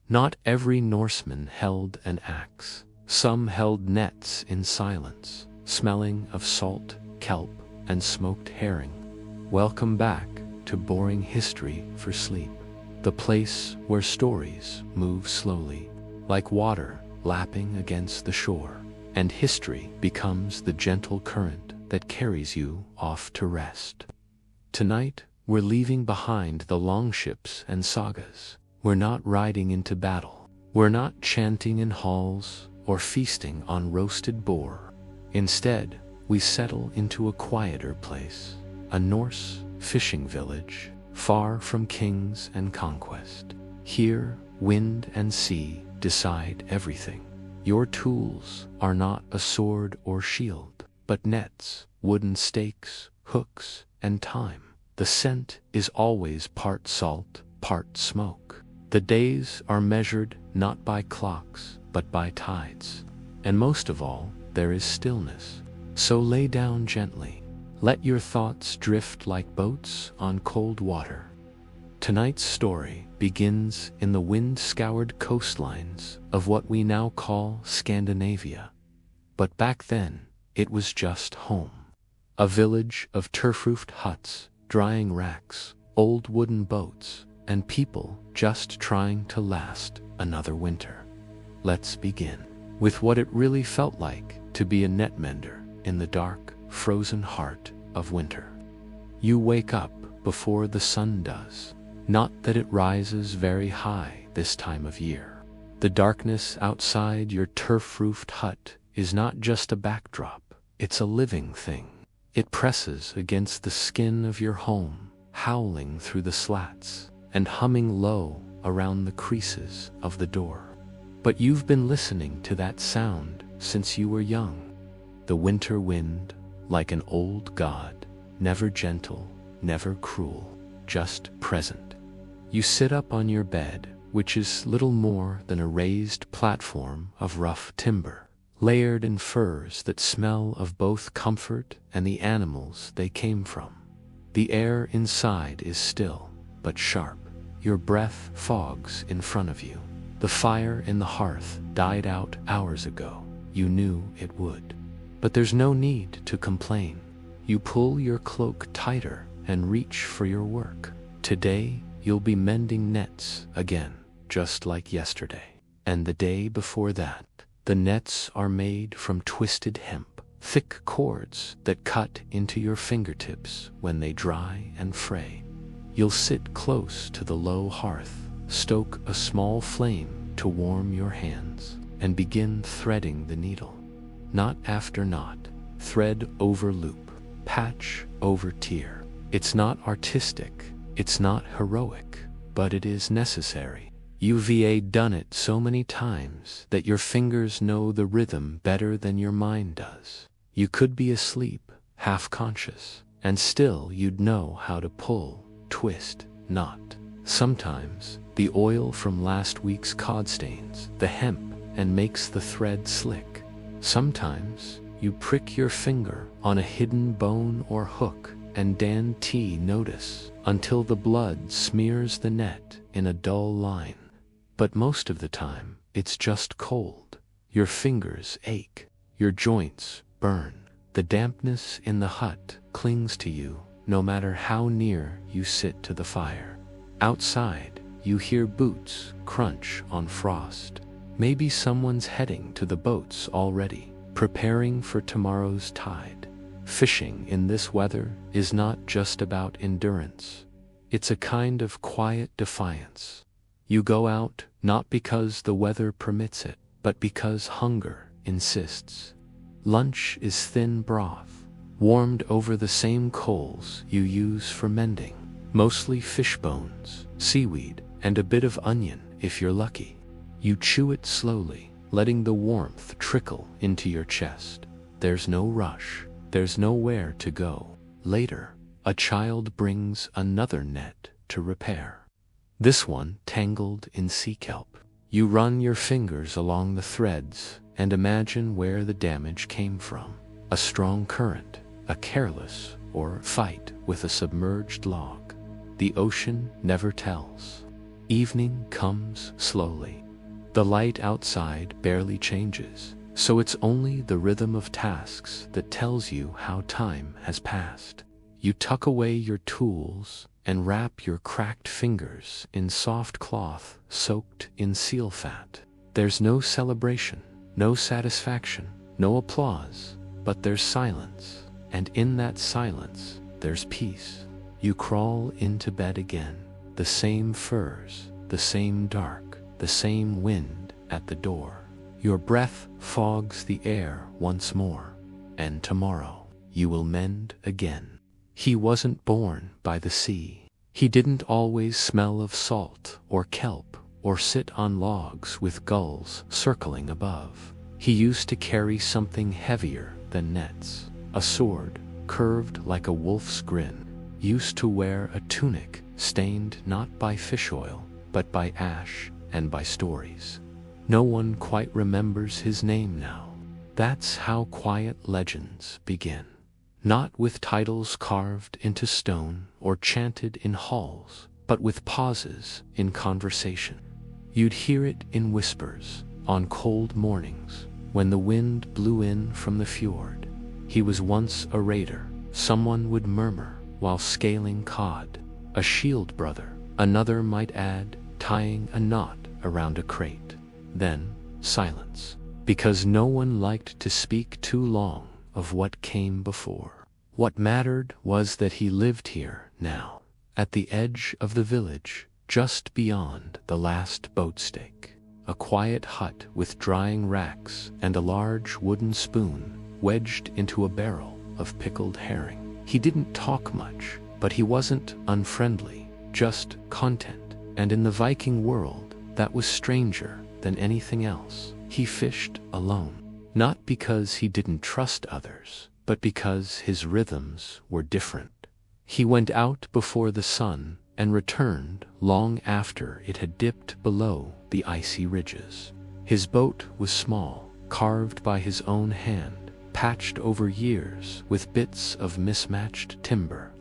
Not every Norseman held an axe. Some held nets in silence, smelling of salt, kelp, and smoked herring. Welcome back to Boring History for Sleep, the place where stories move slowly, like water lapping against the shore, and history becomes the gentle current that carries you off to rest. Tonight, we're leaving behind the longships and sagas. We're not riding into battle. We're not chanting in halls or feasting on roasted boar. Instead, we settle into a quieter place, a Norse fishing village, far from kings and conquest. Here, wind and sea decide everything. Your tools are not a sword or shield, but nets, wooden stakes, hooks, and time. The scent is always part salt, part smoke. The days are measured not by clocks, but by tides. And most of all, there is stillness. So lay down gently. Let your thoughts drift like boats on cold water. Tonight's story begins in the wind-scoured coastlines of what we now call Scandinavia. But back then, it was just home. A village of turf-roofed huts, drying racks, old wooden boats, and people just trying to last another winter. Let's begin with what it really felt like to be a net mender in the dark, frozen heart of winter. You wake up before the sun does. Not that it rises very high this time of year. The darkness outside your turf-roofed hut is not just a backdrop, it's a living thing. It presses against the skin of your home, howling through the slats and humming low around the creases of the door. But you've been listening to that sound since you were young. The winter wind, like an old god, never gentle, never cruel, just present. You sit up on your bed, which is little more than a raised platform of rough timber, layered in furs that smell of both comfort and the animals they came from. The air inside is still, but sharp. Your breath fogs in front of you. The fire in the hearth died out hours ago. You knew it would. But there's no need to complain. You pull your cloak tighter and reach for your work. Today, you'll be mending nets again, just like yesterday. And the day before that. The nets are made from twisted hemp, thick cords that cut into your fingertips when they dry and fray. You'll sit close to the low hearth, stoke a small flame to warm your hands, and begin threading the needle. Knot after knot, thread over loop, patch over tear. It's not artistic, it's not heroic, but it is necessary. You've done it so many times that your fingers know the rhythm better than your mind does. You could be asleep, half-conscious, and still you'd know how to pull, twist, knot. Sometimes, the oil from last week's cod stains the hemp and makes the thread slick. Sometimes, you prick your finger on a hidden bone or hook and notice until the blood smears the net in a dull line. But most of the time, it's just cold. Your fingers ache. Your joints burn. The dampness in the hut clings to you, no matter how near you sit to the fire. Outside, you hear boots crunch on frost. Maybe someone's heading to the boats already, preparing for tomorrow's tide. Fishing in this weather is not just about endurance. It's a kind of quiet defiance. You go out not because the weather permits it, but because hunger insists. Lunch is thin broth, warmed over the same coals you use for mending, mostly fish bones, seaweed, and a bit of onion if you're lucky. You chew it slowly, letting the warmth trickle into your chest. There's no rush, there's nowhere to go. Later, a child brings another net to repair. This one tangled in sea kelp. You run your fingers along the threads and imagine where the damage came from. A strong current, a careless or fight with a submerged log. The ocean never tells. Evening comes slowly. The light outside barely changes, so it's only the rhythm of tasks that tells you how time has passed. You tuck away your tools and wrap your cracked fingers in soft cloth soaked in seal fat. There's no celebration, no satisfaction, no applause, but there's silence, and in that silence, there's peace. You crawl into bed again, the same furs, the same dark, the same wind at the door. Your breath fogs the air once more, and tomorrow you will mend again. He wasn't born by the sea. He didn't always smell of salt or kelp or sit on logs with gulls circling above. He used to carry something heavier than nets, a sword curved like a wolf's grin, used to wear a tunic stained not by fish oil, but by ash and by stories. No one quite remembers his name now. That's how quiet legends begin. Not with titles carved into stone or chanted in halls, but with pauses in conversation. You'd hear it in whispers on cold mornings when the wind blew in from the fjord. He was once a raider, someone would murmur while scaling cod. A shield brother, another might add, tying a knot around a crate. Then silence, because no one liked to speak too long of what came before. What mattered was that he lived here now, at the edge of the village, just beyond the last boat stake. A quiet hut with drying racks and a large wooden spoon wedged into a barrel of pickled herring. He didn't talk much, but he wasn't unfriendly, just content. And in the Viking world, that was stranger than anything else. He fished alone, not because he didn't trust others, but because his rhythms were different. He went out before the sun and returned long after it had dipped below the icy ridges. His boat was small, carved by his own hand, patched over years with bits of mismatched timber.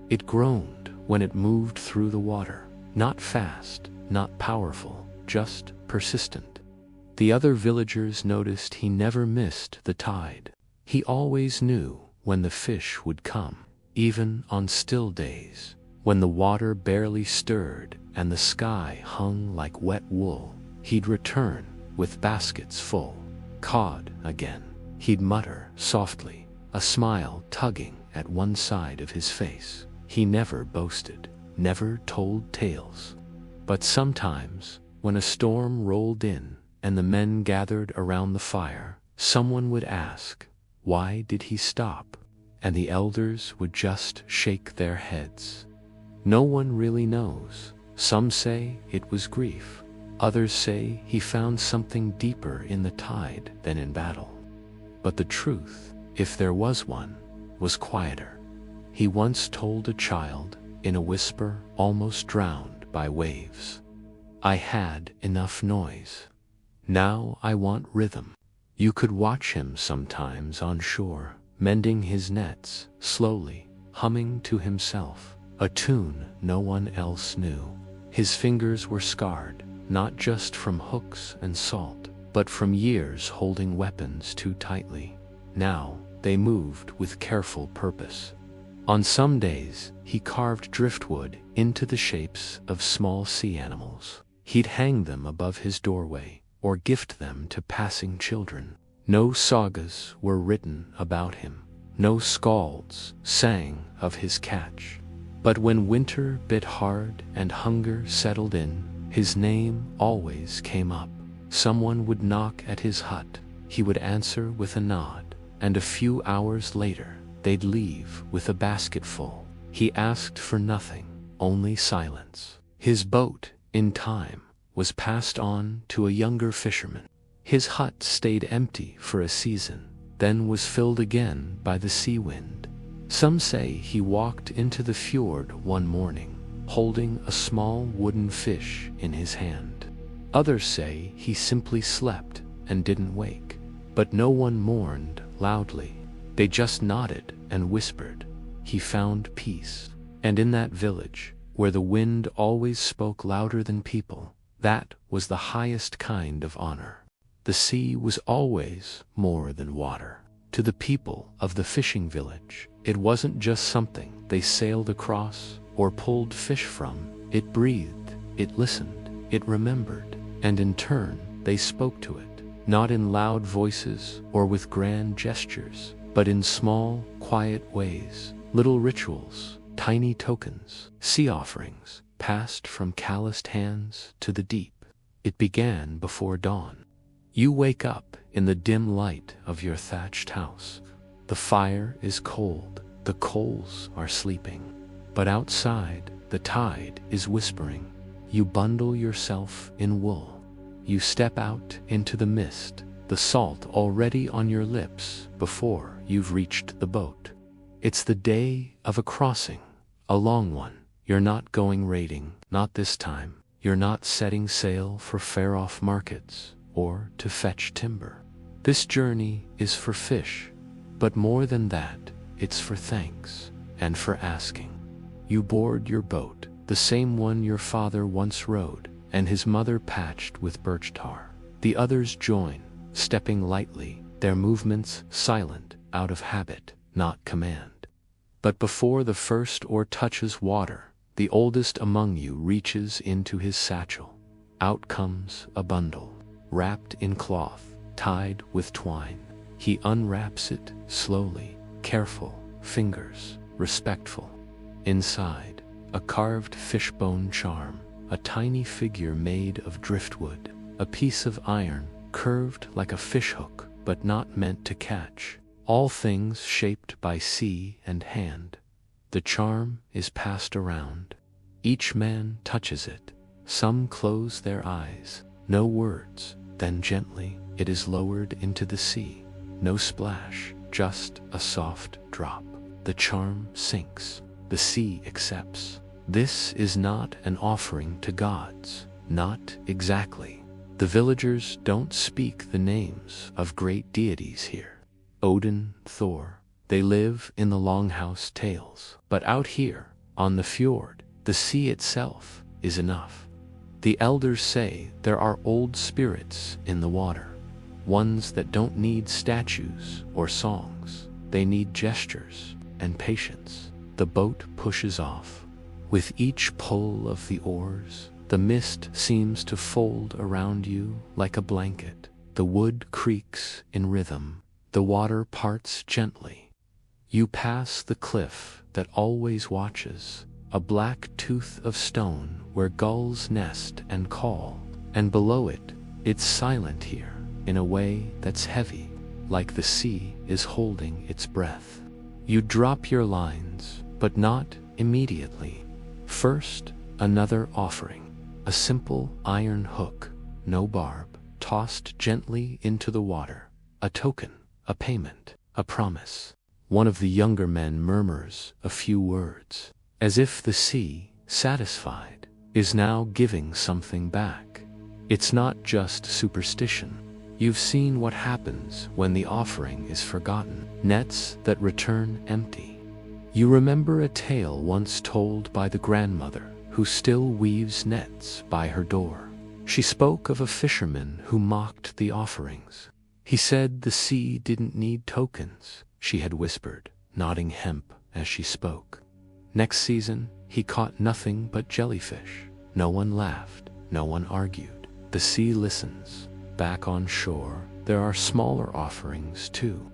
It groaned when it moved through the water, not fast, not powerful, just persistent. The other villagers noticed he never missed the tide. He always knew when the fish would come, even on still days, when the water barely stirred and the sky hung like wet wool. He'd return with baskets full. Cod again, he'd mutter softly, a smile tugging at one side of his face. He never boasted, never told tales. But sometimes, when a storm rolled in and the men gathered around the fire, someone would ask, why did he stop? And the elders would just shake their heads. No one really knows. Some say it was grief. Others say he found something deeper in the tide than in battle. But the truth, if there was one, was quieter. He once told a child, in a whisper almost drowned by waves, I had enough noise. Now I want rhythm. You could watch him sometimes on shore, mending his nets, slowly, humming to himself, a tune no one else knew. His fingers were scarred, not just from hooks and salt, but from years holding weapons too tightly. Now they moved with careful purpose. On some days, he carved driftwood into the shapes of small sea animals. He'd hang them above his doorway, or gift them to passing children. No sagas were written about him. No skalds sang of his catch. But when winter bit hard and hunger settled in, his name always came up. Someone would knock at his hut. He would answer with a nod, and a few hours later, they'd leave with a basketful. He asked for nothing, only silence. His boat, in time, was passed on to a younger fisherman. His hut stayed empty for a season, then was filled again by the sea wind. Some say he walked into the fjord one morning, holding a small wooden fish in his hand. Others say he simply slept and didn't wake. But no one mourned loudly. They just nodded and whispered. He found peace. And in that village, where the wind always spoke louder than people. That was the highest kind of honor. The sea was always more than water. To the people of the fishing village, it wasn't just something they sailed across or pulled fish from. It breathed, it listened, it remembered, and in turn they spoke to it, not in loud voices or with grand gestures, but in small, quiet ways, little rituals, tiny tokens, sea offerings, passed from calloused hands to the deep. It began before dawn. You wake up in the dim light of your thatched house. The fire is cold, the coals are sleeping, but outside the tide is whispering. You bundle yourself in wool. You step out into the mist, the salt already on your lips before you've reached the boat. It's the day of a crossing, a long one. You're not going raiding, not this time. You're not setting sail for far-off markets or to fetch timber. This journey is for fish, but more than that, it's for thanks and for asking. You board your boat, the same one your father once rowed, and his mother patched with birch tar. The others join, stepping lightly, their movements silent, out of habit, not command. But before the first oar touches water, the oldest among you reaches into his satchel. Out comes a bundle, wrapped in cloth, tied with twine. He unwraps it slowly, careful, fingers respectful. Inside, a carved fishbone charm, a tiny figure made of driftwood, a piece of iron curved like a fishhook but not meant to catch. All things shaped by sea and hand. The charm is passed around. Each man touches it. Some close their eyes. No words. Then gently it is lowered into the sea. No splash, just a soft drop. The charm sinks. The sea accepts. This is not an offering to gods. Not exactly. The villagers don't speak the names of great deities here. Odin, Thor, they live in the longhouse tales. But out here, on the fjord, the sea itself is enough. The elders say there are old spirits in the water, ones that don't need statues or songs. They need gestures and patience. The boat pushes off. With each pull of the oars, the mist seems to fold around you like a blanket. The wood creaks in rhythm. The water parts gently. You pass the cliff that always watches, a black tooth of stone where gulls nest and call, and below it, it's silent here in a way that's heavy, like the sea is holding its breath. You drop your lines, but not immediately. First, another offering, a simple iron hook, no barb, tossed gently into the water, a token, a payment, a promise. One of the younger men murmurs a few words, as if the sea, satisfied, is now giving something back. It's not just superstition. You've seen what happens when the offering is forgotten, nets that return empty. You remember a tale once told by the grandmother who still weaves nets by her door. She spoke of a fisherman who mocked the offerings. He said the sea didn't need tokens, she had whispered, nodding hemp as she spoke. Next season, he caught nothing but jellyfish. No one laughed, no one argued. The sea listens. Back on shore, there are smaller offerings too.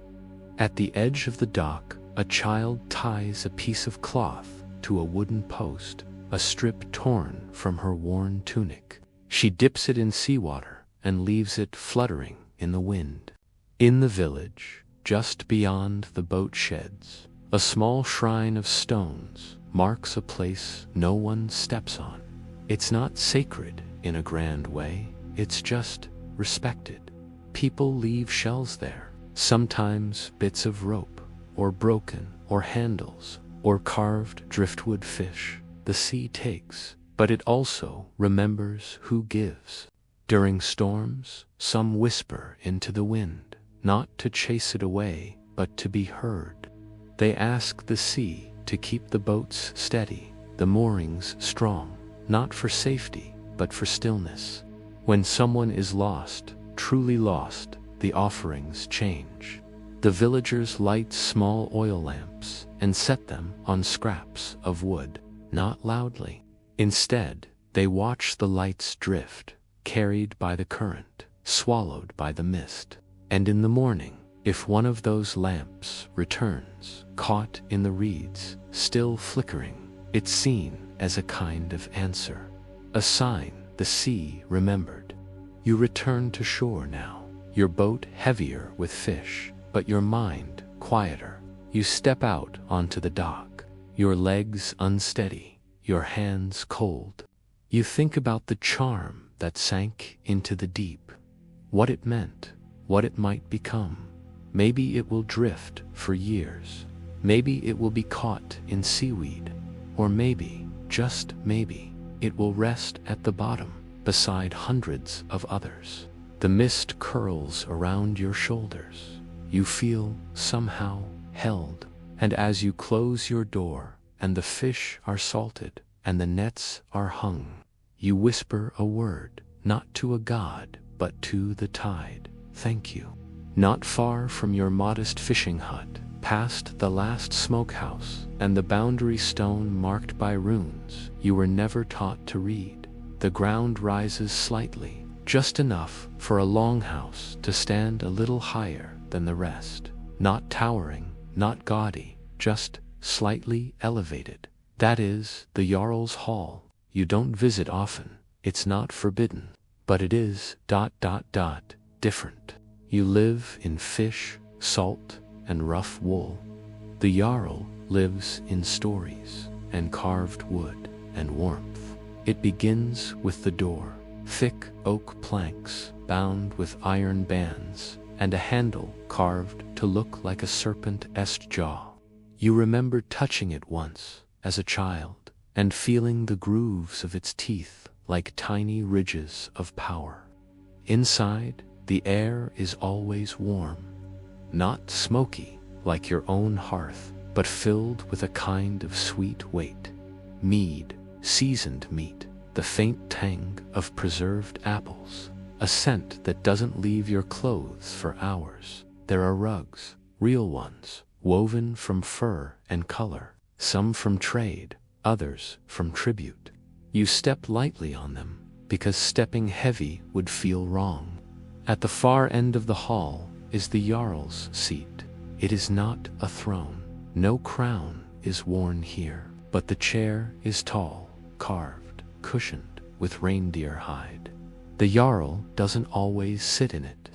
At the edge of the dock, a child ties a piece of cloth to a wooden post, a strip torn from her worn tunic. She dips it in seawater and leaves it fluttering in the wind. In the village, just beyond the boat sheds, a small shrine of stones marks a place no one steps on. It's not sacred in a grand way, it's just respected. People leave shells there, sometimes bits of rope, or broken, or handles, or carved driftwood fish. The sea takes, but it also remembers who gives. During storms, some whisper into the wind, not to chase it away, but to be heard. They ask the sea to keep the boats steady, the moorings strong, not for safety, but for stillness. When someone is lost, truly lost, the offerings change. The villagers light small oil lamps and set them on scraps of wood, not loudly. Instead, they watch the lights drift, carried by the current, swallowed by the mist. And in the morning, if one of those lamps returns, caught in the reeds, still flickering, it's seen as a kind of answer, a sign the sea remembered. You return to shore now, your boat heavier with fish, but your mind quieter. You step out onto the dock, your legs unsteady, your hands cold. You think about the charm that sank into the deep, what it meant, what it might become. Maybe it will drift for years. Maybe it will be caught in seaweed. Or maybe, just maybe, it will rest at the bottom beside hundreds of others. The mist curls around your shoulders. You feel somehow held. And as you close your door and the fish are salted and the nets are hung, you whisper a word, not to a god, but to the tide. Thank you. Not far from your modest fishing hut, past the last smokehouse and the boundary stone marked by runes you were never taught to read, the ground rises slightly, just enough for a longhouse to stand a little higher than the rest. Not towering, not gaudy, just slightly elevated. That is the Jarl's Hall. You don't visit often. It's not forbidden, but it is ... different. You live in fish, salt, and rough wool. The Jarl lives in stories, and carved wood, and warmth. It begins with the door, thick oak planks bound with iron bands, and a handle carved to look like a serpent's jaw. You remember touching it once, as a child, and feeling the grooves of its teeth like tiny ridges of power. Inside, the air is always warm, not smoky like your own hearth, but filled with a kind of sweet weight. Mead, seasoned meat, the faint tang of preserved apples, a scent that doesn't leave your clothes for hours. There are rugs, real ones, woven from fur and color, some from trade, others from tribute. You step lightly on them, because stepping heavy would feel wrong. At the far end of the hall is the Jarl's seat. It is not a throne. No crown is worn here, but the chair is tall, carved, cushioned with reindeer hide. The Jarl doesn't always sit in it.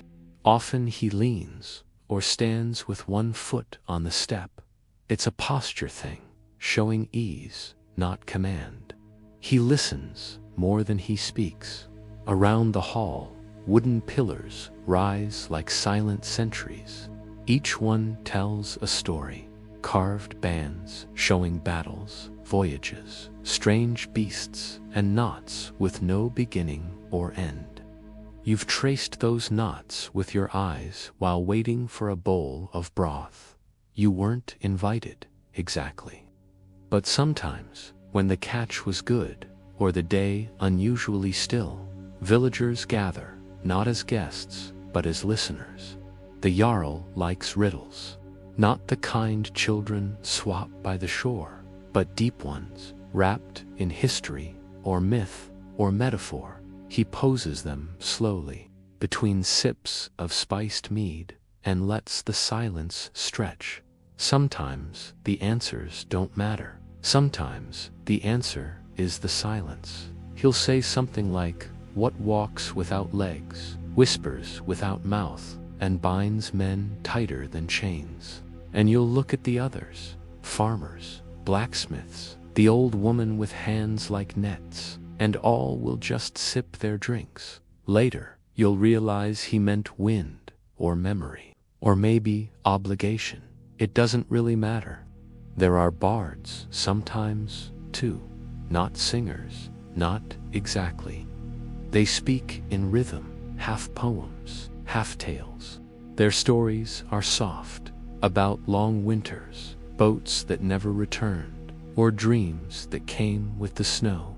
Often he leans or stands with one foot on the step. It's a posture thing, showing ease, not command. He listens more than he speaks. Around the hall, wooden pillars rise like silent sentries. Each one tells a story. Carved bands showing battles, voyages, strange beasts, and knots with no beginning or end. You've traced those knots with your eyes while waiting for a bowl of broth. You weren't invited, exactly. But sometimes, when the catch was good, or the day unusually still, villagers gather, not as guests, but as listeners. The Jarl likes riddles, not the kind children swap by the shore, but deep ones, wrapped in history, or myth, or metaphor. He poses them slowly, between sips of spiced mead, and lets the silence stretch. Sometimes the answers don't matter. Sometimes the answer is the silence. He'll say something like, "What walks without legs, whispers without mouth, and binds men tighter than chains?" And you'll look at the others, farmers, blacksmiths, the old woman with hands like nets, and all will just sip their drinks. Later, you'll realize he meant wind, or memory, or maybe obligation. It doesn't really matter. There are bards sometimes, too. Not singers, not exactly. They speak in rhythm, half poems, half tales. Their stories are soft, about long winters, boats that never returned, or dreams that came with the snow.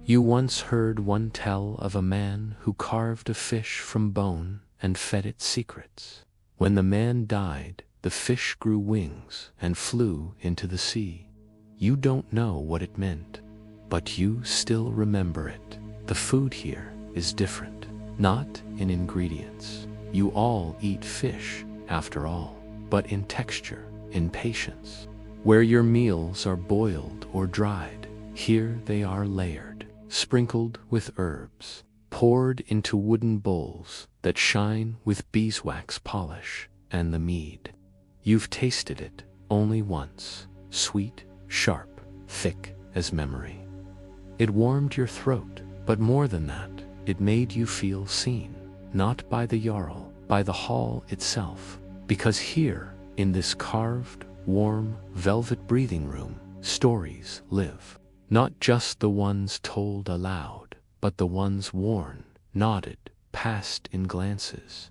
You once heard one tell of a man who carved a fish from bone and fed it secrets. When the man died, the fish grew wings and flew into the sea. You don't know what it meant, but you still remember it. The food here is different, not in ingredients. You all eat fish, after all, but in texture, in patience. Where your meals are boiled or dried, here they are layered, sprinkled with herbs, poured into wooden bowls that shine with beeswax polish and the mead. You've tasted it only once, sweet, sharp, thick as memory. It warmed your throat, but more than that, it made you feel seen, not by the Jarl, by the hall itself. Because here, in this carved, warm, velvet breathing room, stories live. Not just the ones told aloud, but the ones worn, nodded, passed in glances.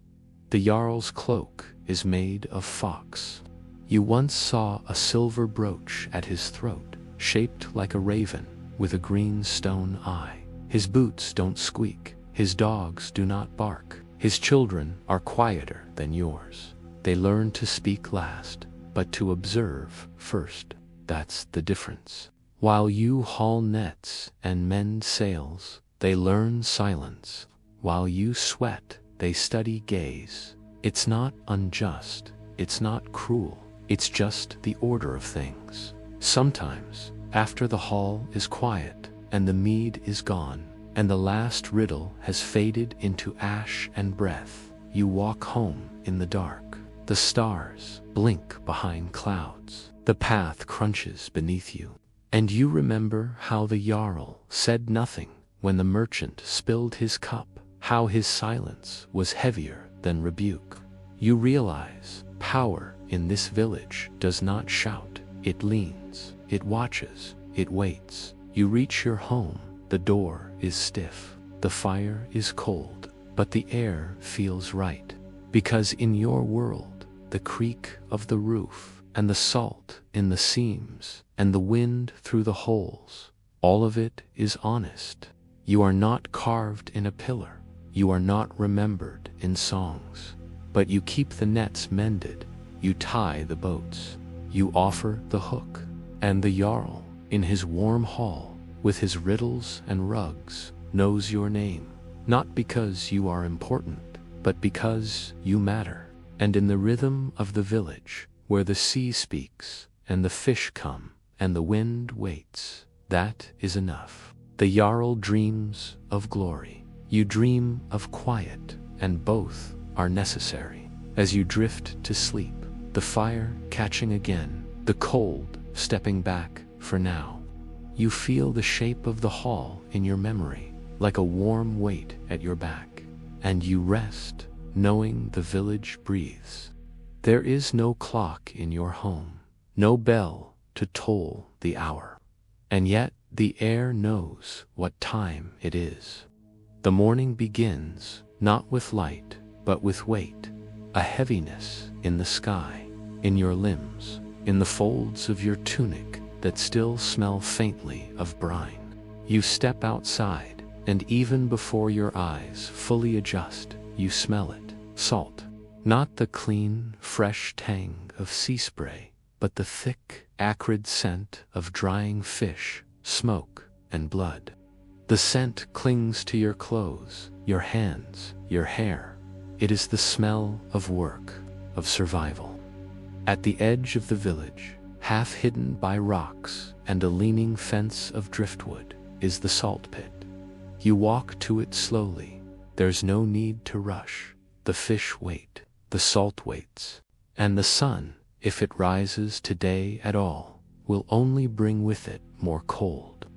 The Jarl's cloak is made of fox. You once saw a silver brooch at his throat, shaped like a raven, with a green stone eye. His boots don't squeak, his dogs do not bark, his children are quieter than yours. They learn to speak last, but to observe first. That's the difference. While you haul nets and mend sails, they learn silence. While you sweat, they study gaze. It's not unjust, it's not cruel, it's just the order of things. Sometimes, after the hall is quiet, and the mead is gone, and the last riddle has faded into ash and breath, you walk home in the dark. The stars blink behind clouds. The path crunches beneath you. And you remember how the Jarl said nothing when the merchant spilled his cup, how his silence was heavier than rebuke. You realize power in this village does not shout. It leans, it watches, it waits. You reach your home. The door is stiff. The fire is cold, but the air feels right. Because in your world, the creak of the roof and the salt in the seams and the wind through the holes, all of it is honest. You are not carved in a pillar. You are not remembered in songs. But you keep the nets mended. You tie the boats. You offer the hook. And the Jarl, in his warm hall, with his riddles and rugs, knows your name. Not because you are important, but because you matter. And in the rhythm of the village, where the sea speaks, and the fish come, and the wind waits, that is enough. The Jarl dreams of glory. You dream of quiet, and both are necessary. As you drift to sleep, the fire catching again, the cold stepping back for now. You feel the shape of the hall in your memory, like a warm weight at your back, and you rest, knowing the village breathes. There is no clock in your home, no bell to toll the hour, and yet the air knows what time it is. The morning begins, not with light, but with weight, a heaviness in the sky, in your limbs, in the folds of your tunic that still smell faintly of brine. You step outside, and even before your eyes fully adjust, you smell it, salt. Not the clean, fresh tang of sea spray, but the thick, acrid scent of drying fish, smoke, and blood. The scent clings to your clothes, your hands, your hair. It is the smell of work, of survival. At the edge of the village, half hidden by rocks and a leaning fence of driftwood, is the salt pit. You walk to it slowly. There's no need to rush. The fish wait, the salt waits, and the sun, if it rises today at all, will only bring with it more cold.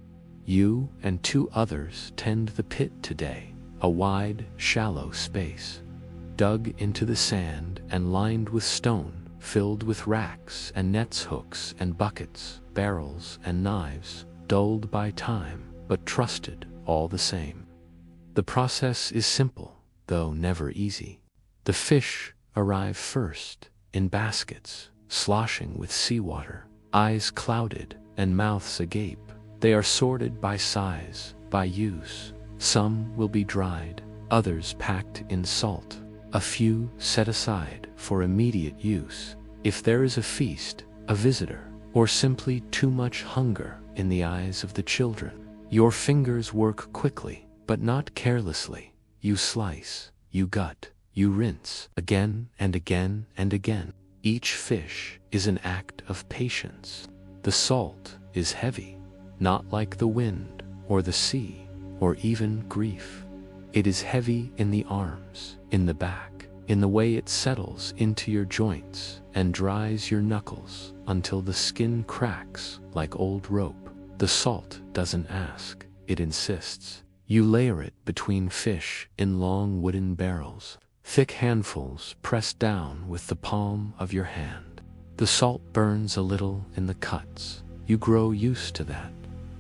You and 2 others tend the pit today, a wide, shallow space, dug into the sand and lined with stone, filled with racks and nets, hooks and buckets, barrels and knives, dulled by time, but trusted all the same. The process is simple, though never easy. The fish arrive first, in baskets, sloshing with seawater, eyes clouded and mouths agape. They are sorted by size, by use. Some will be dried, others packed in salt. A few set aside for immediate use. If there is a feast, a visitor, or simply too much hunger in the eyes of the children, your fingers work quickly, but not carelessly. You slice, you gut, you rinse, again and again and again. Each fish is an act of patience. The salt is heavy, not like the wind or the sea or even grief. It is heavy in the arms, in the back, in the way it settles into your joints and dries your knuckles until the skin cracks like old rope. The salt doesn't ask, it insists. You layer it between fish in long wooden barrels, thick handfuls pressed down with the palm of your hand. The salt burns a little in the cuts. You grow used to that,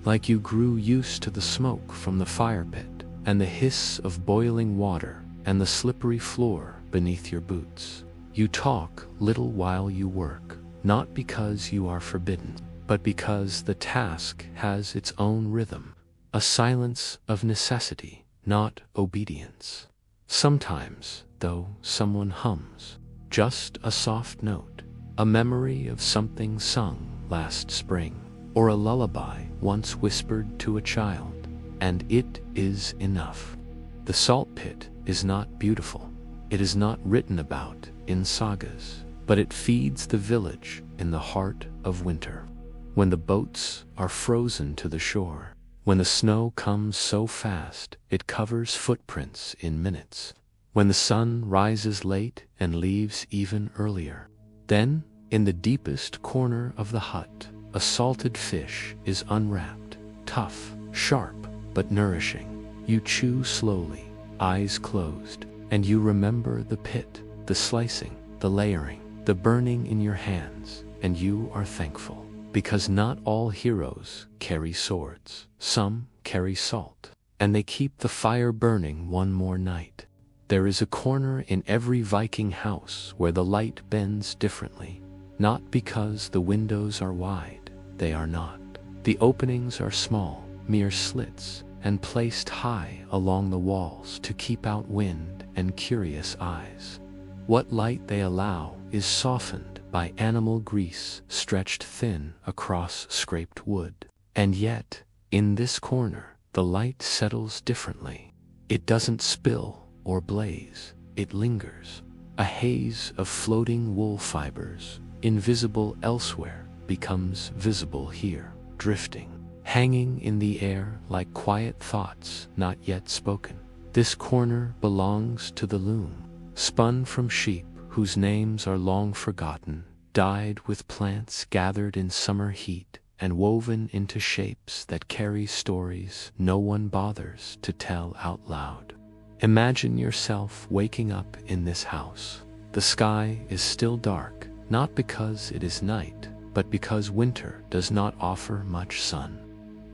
like you grew used to the smoke from the fire pit and the hiss of boiling water and the slippery floor beneath your boots. You talk little while you work, not because you are forbidden, but because the task has its own rhythm, a silence of necessity, not obedience. Sometimes, though, someone hums, just a soft note, a memory of something sung last spring, or a lullaby once whispered to a child, and it is enough. The salt pit is not beautiful. It is not written about in sagas, but it feeds the village in the heart of winter. When the boats are frozen to the shore, when the snow comes so fast it covers footprints in minutes, when the sun rises late and leaves even earlier, then, in the deepest corner of the hut, a salted fish is unwrapped, tough, sharp, but nourishing. You chew slowly, eyes closed, and you remember the pit, the slicing, the layering, the burning in your hands, and you are thankful. Because not all heroes carry swords. Some carry salt, and they keep the fire burning one more night. There is a corner in every Viking house where the light bends differently, not because the windows are wide, they are not. The openings are small, mere slits, and placed high along the walls to keep out wind and curious eyes. What light they allow is softened by animal grease stretched thin across scraped wood. And yet, in this corner, the light settles differently. It doesn't spill or blaze, it lingers. A haze of floating wool fibers, invisible elsewhere, becomes visible here, drifting, hanging in the air like quiet thoughts not yet spoken. This corner belongs to the loom, spun from sheep whose names are long forgotten, dyed with plants gathered in summer heat, and woven into shapes that carry stories no one bothers to tell out loud. Imagine yourself waking up in this house. The sky is still dark, not because it is night, but because winter does not offer much sun.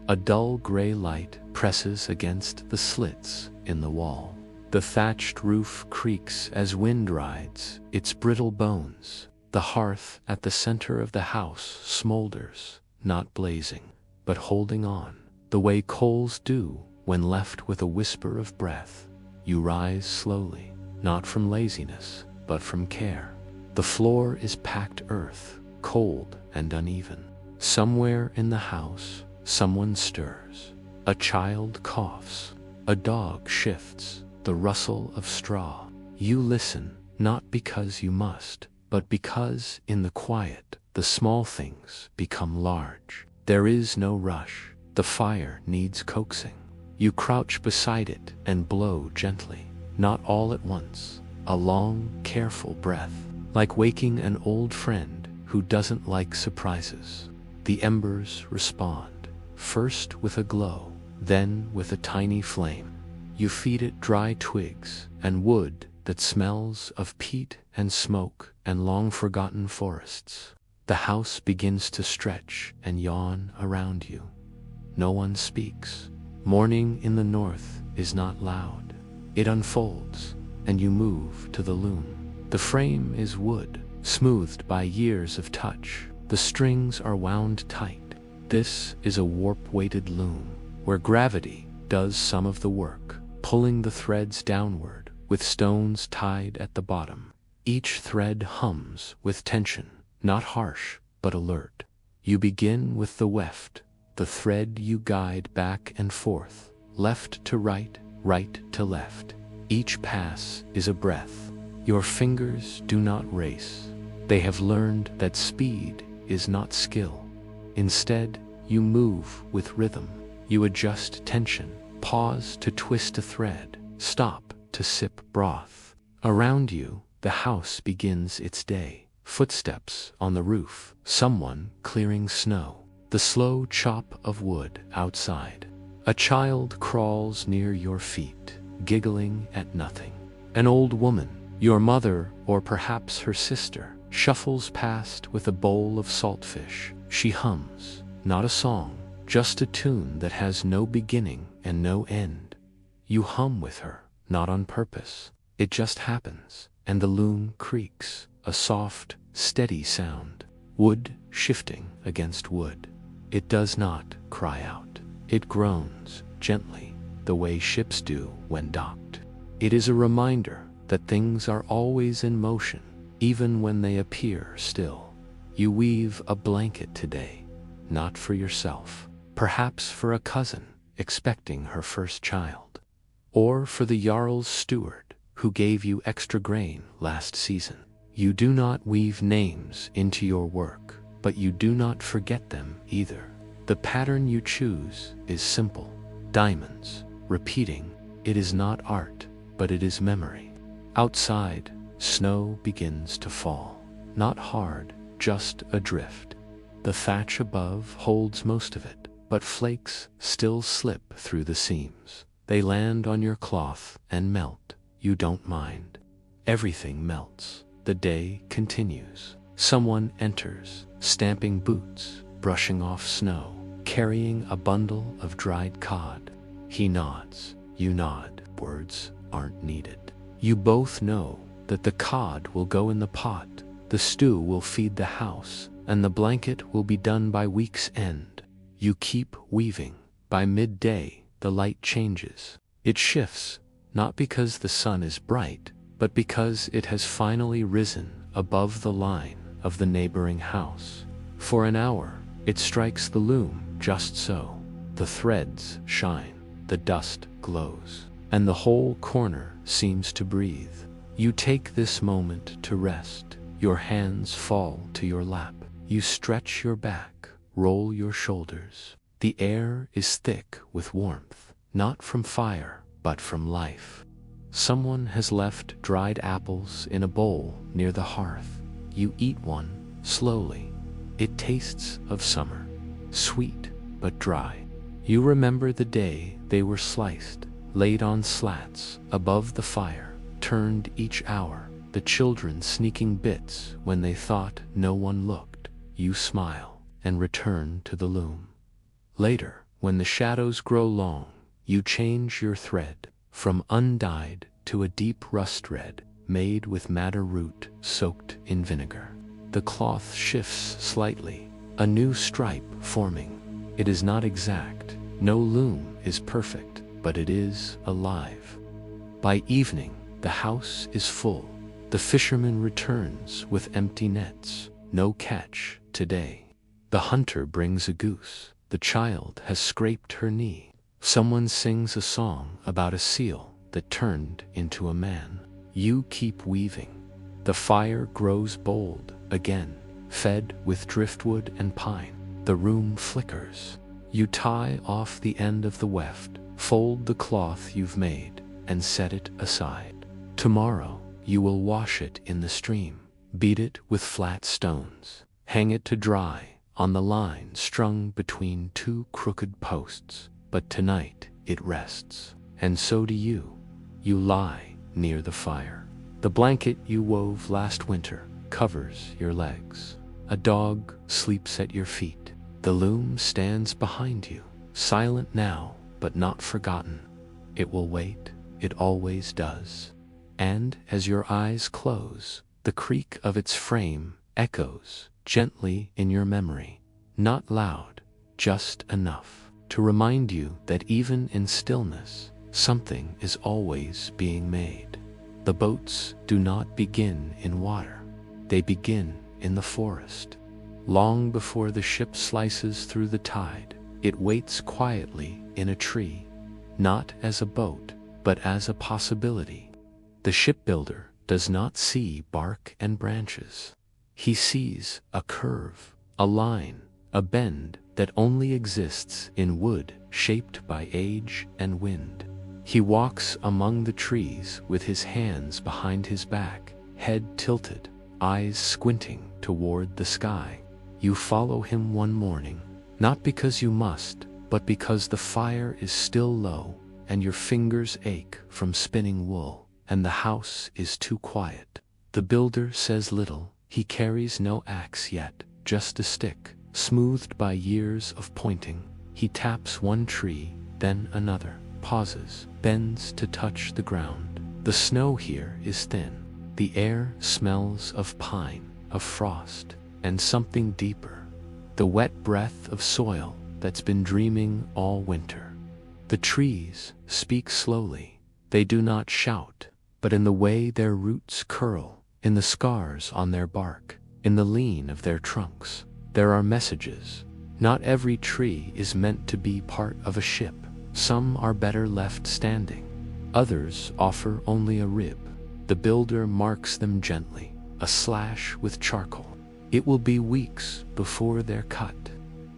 A dull gray light presses against the slits in the wall. The thatched roof creaks as wind rides its brittle bones. The hearth at the center of the house smolders, not blazing, but holding on, the way coals do when left with a whisper of breath. You rise slowly, not from laziness, but from care. The floor is packed earth, cold and uneven. Somewhere in the house, someone stirs. A child coughs. A dog shifts. The rustle of straw. You listen, not because you must, but because in the quiet, the small things become large. There is no rush. The fire needs coaxing. You crouch beside it and blow gently, not all at once, a long, careful breath, like waking an old friend who doesn't like surprises. The embers respond, first with a glow, then with a tiny flame. You feed it dry twigs and wood that smells of peat and smoke and long-forgotten forests. The house begins to stretch and yawn around you. No one speaks. Morning in the north is not loud. It unfolds, and you move to the loom. The frame is wood, smoothed by years of touch. The strings are wound tight. This is a warp-weighted loom, where gravity does some of the work, pulling the threads downward, with stones tied at the bottom. Each thread hums with tension, not harsh, but alert. You begin with the weft, the thread you guide back and forth, left to right, right to left. Each pass is a breath. Your fingers do not race. They have learned that speed is not skill. Instead, you move with rhythm. You adjust tension, pause to twist a thread, stop to sip broth. Around you, the house begins its day. Footsteps on the roof, someone clearing snow, the slow chop of wood outside. A child crawls near your feet, giggling at nothing. An old woman, your mother or perhaps her sister, shuffles past with a bowl of saltfish. She hums, not a song, just a tune that has no beginning and no end. You hum with her, not on purpose. It just happens, and the loom creaks, a soft, steady sound, wood shifting against wood. It does not cry out. It groans gently, the way ships do when docked. It is a reminder that things are always in motion, even when they appear still. You weave a blanket today, not for yourself, perhaps for a cousin expecting her first child, or for the Jarl's steward who gave you extra grain last season. You do not weave names into your work, but you do not forget them either. The pattern you choose is simple. Diamonds, repeating. It is not art, but it is memory. Outside, snow begins to fall. Not hard, just adrift. The thatch above holds most of it, but flakes still slip through the seams. They land on your cloth and melt. You don't mind. Everything melts. The day continues. Someone enters, stamping boots, brushing off snow, carrying a bundle of dried cod. He nods. You nod. Words aren't needed. You both know that the cod will go in the pot, the stew will feed the house, and the blanket will be done by week's end. You keep weaving. By midday, the light changes. It shifts, not because the sun is bright, but because it has finally risen above the line of the neighboring house. For an hour, it strikes the loom just so. The threads shine, the dust glows, and the whole corner seems to breathe. You take this moment to rest. Your hands fall to your lap. You stretch your back, roll your shoulders. The air is thick with warmth, not from fire, but from life. Someone has left dried apples in a bowl near the hearth. You eat one, slowly. It tastes of summer, sweet but dry. You remember the day they were sliced, laid on slats above the fire, turned each hour, the children sneaking bits when they thought no one looked. You smile and return to the loom. Later, when the shadows grow long, you change your thread from undyed to a deep rust red, made with madder root soaked in vinegar. The cloth shifts slightly, a new stripe forming. It is not exact. No loom is perfect, but it is alive. By evening, the house is full. The fisherman returns with empty nets. No catch today. The hunter brings a goose. The child has scraped her knee. Someone sings a song about a seal that turned into a man. You keep weaving. The fire grows bold again, fed with driftwood and pine. The room flickers. You tie off the end of the weft, fold the cloth you've made, and set it aside. Tomorrow, you will wash it in the stream, beat it with flat stones, hang it to dry on the line strung between two crooked posts. But tonight it rests, and so do you. You lie near the fire. The blanket you wove last winter covers your legs. A dog sleeps at your feet. The loom stands behind you, silent now, but not forgotten. It will wait, it always does. And as your eyes close, the creak of its frame echoes gently in your memory. Not loud, just enough to remind you that even in stillness, something is always being made. The boats do not begin in water. They begin in the forest. Long before the ship slices through the tide, it waits quietly in a tree, not as a boat, but as a possibility. The shipbuilder does not see bark and branches. He sees a curve, a line, a bend that only exists in wood shaped by age and wind. He walks among the trees with his hands behind his back, head tilted, eyes squinting toward the sky. You follow him one morning, not because you must, but because the fire is still low, and your fingers ache from spinning wool, and the house is too quiet. The builder says little. He carries no axe yet, just a stick, smoothed by years of pointing. He taps one tree, then another, pauses, bends to touch the ground. The snow here is thin. The air smells of pine, of frost, and something deeper, the wet breath of soil that's been dreaming all winter. The trees speak slowly. They do not shout, but in the way their roots curl, in the scars on their bark, in the lean of their trunks, there are messages. Not every tree is meant to be part of a ship. Some are better left standing. Others offer only a rib. The builder marks them gently, a slash with charcoal. It will be weeks before they're cut.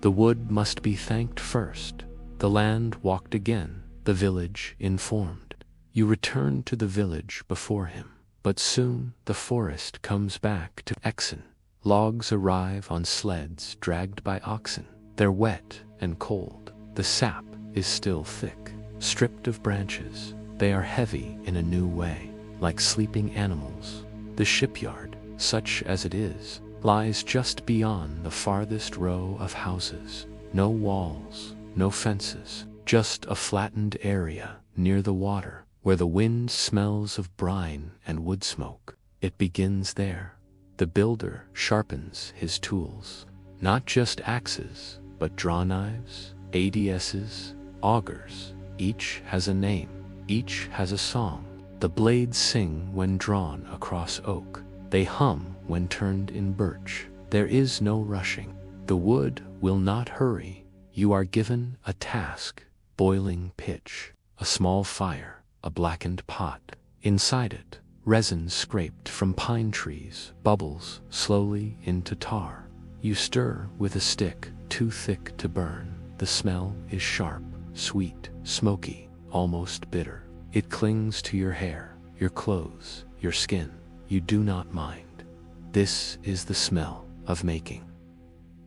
The wood must be thanked first. The land walked again, the village informed. You return to the village before him, but soon the forest comes back to Exon. Logs arrive on sleds dragged by oxen. They're wet and cold. The sap is still thick. Stripped of branches, they are heavy in a new way, like sleeping animals. The shipyard, such as it is, lies just beyond the farthest row of houses. No walls, no fences, just a flattened area near the water where the wind smells of brine and wood smoke. It begins there. The builder sharpens his tools, not just axes, but draw knives, ADSs, augers. Each has a name, each has a song. The blades sing when drawn across oak. They hum when turned in birch. There is no rushing. The wood will not hurry. You are given a task: boiling pitch, a small fire, a blackened pot. Inside it, resin scraped from pine trees bubbles slowly into tar. You stir with a stick too thick to burn. The smell is sharp, sweet, smoky, almost bitter. It clings to your hair, your clothes, your skin. You do not mind. This is the smell of making.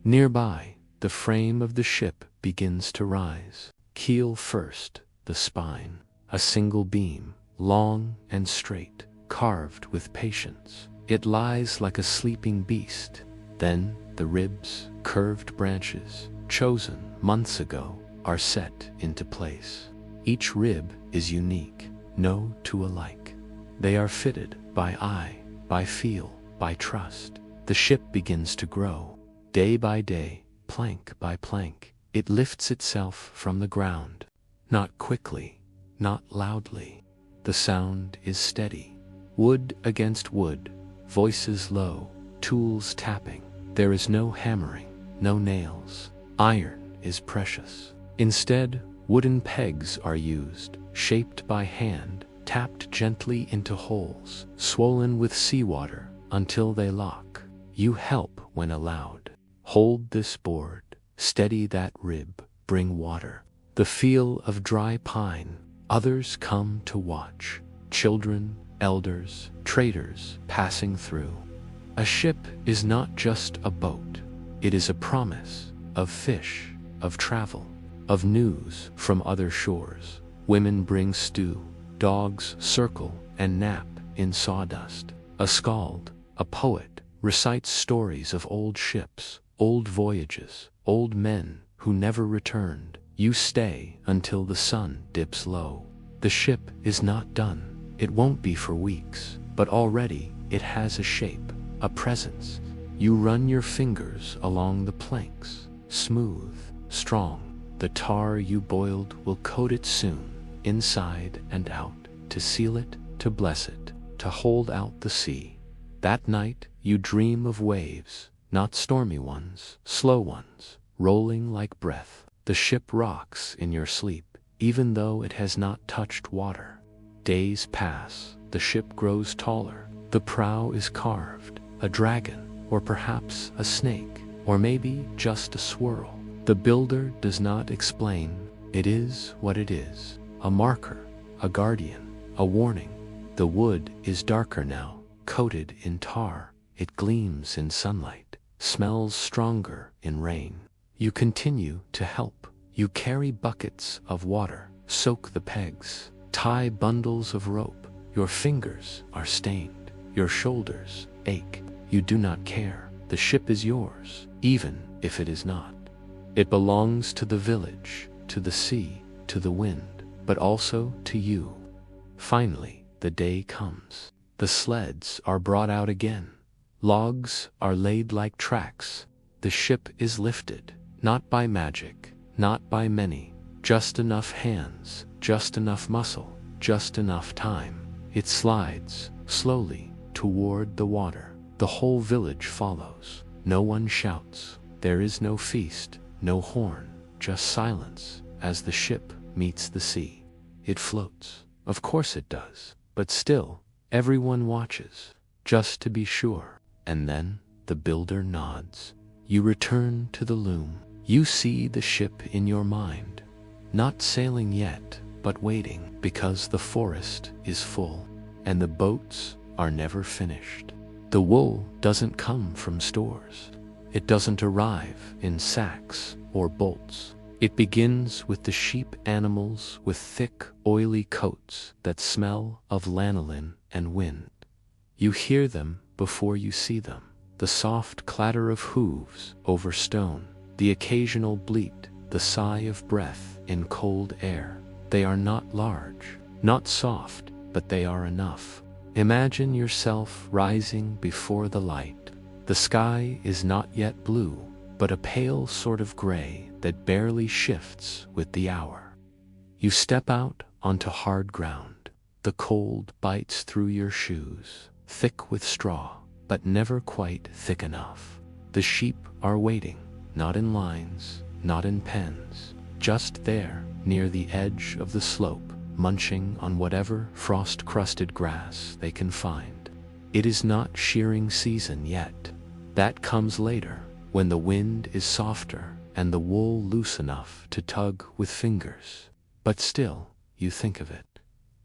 Nearby, the frame of the ship begins to rise. Keel first, the spine, a single beam, long and straight, carved with patience. It lies like a sleeping beast. Then the ribs, curved branches, chosen months ago, are set into place. Each rib is unique, no two alike. They are fitted by eye, by feel, by trust. The ship begins to grow. Day by day, plank by plank, it lifts itself from the ground. Not quickly, not loudly. The sound is steady. Wood against wood, voices low, tools tapping. There is no hammering, no nails. Iron is precious. Instead, wooden pegs are used, shaped by hand, tapped gently into holes, swollen with seawater until they lock. You help when allowed. Hold this board, steady that rib, bring water. The feel of dry pine. Others come to watch. Children, elders, traders passing through. A ship is not just a boat. It is a promise of fish, of travel, of news from other shores. Women bring stew. Dogs circle and nap in sawdust. A skald, a poet, recites stories of old ships, old voyages, old men who never returned. You stay until the sun dips low. The ship is not done. It won't be for weeks, but already it has a shape, a presence. You run your fingers along the planks, smooth, strong. The tar you boiled will coat it soon, inside and out, to seal it, to bless it, to hold out the sea. That night you dream of waves, not stormy ones, slow ones, rolling like breath. The ship rocks in your sleep, even though it has not touched water. Days pass, the ship grows taller. The prow is carved, a dragon, or perhaps a snake, or maybe just a swirl. The builder does not explain, it is what it is. A marker, a guardian, a warning. The wood is darker now, coated in tar. It gleams in sunlight, smells stronger in rain. You continue to help. You carry buckets of water, soak the pegs, tie bundles of rope. Your fingers are stained, your shoulders ache. You do not care. The ship is yours, even if it is not. It belongs to the village, to the sea, to the wind, but also to you. Finally, the day comes. The sleds are brought out again. Logs are laid like tracks. The ship is lifted, not by magic, not by many, just enough hands, just enough muscle, just enough time. It slides, slowly, toward the water. The whole village follows. No one shouts. There is no feast, no horn, just silence as the ship meets the sea. It floats. Of course it does. But still, everyone watches, just to be sure. And then, the builder nods. You return to the loom. You see the ship in your mind. Not sailing yet, but waiting, because the forest is full, and the boats are never finished. The wool doesn't come from stores. It doesn't arrive in sacks or bolts. It begins with the sheep animals with thick, oily coats that smell of lanolin and wind. You hear them before you see them. The soft clatter of hooves over stone, the occasional bleat, the sigh of breath in cold air. They are not large, not soft, but they are enough. Imagine yourself rising before the light. The sky is not yet blue, but a pale sort of gray that barely shifts with the hour. You step out onto hard ground. The cold bites through your shoes, thick with straw, but never quite thick enough. The sheep are waiting, not in lines, not in pens, just there, near the edge of the slope, munching on whatever frost-crusted grass they can find. It is not shearing season yet. That comes later, when the wind is softer and the wool loose enough to tug with fingers. But still, you think of it.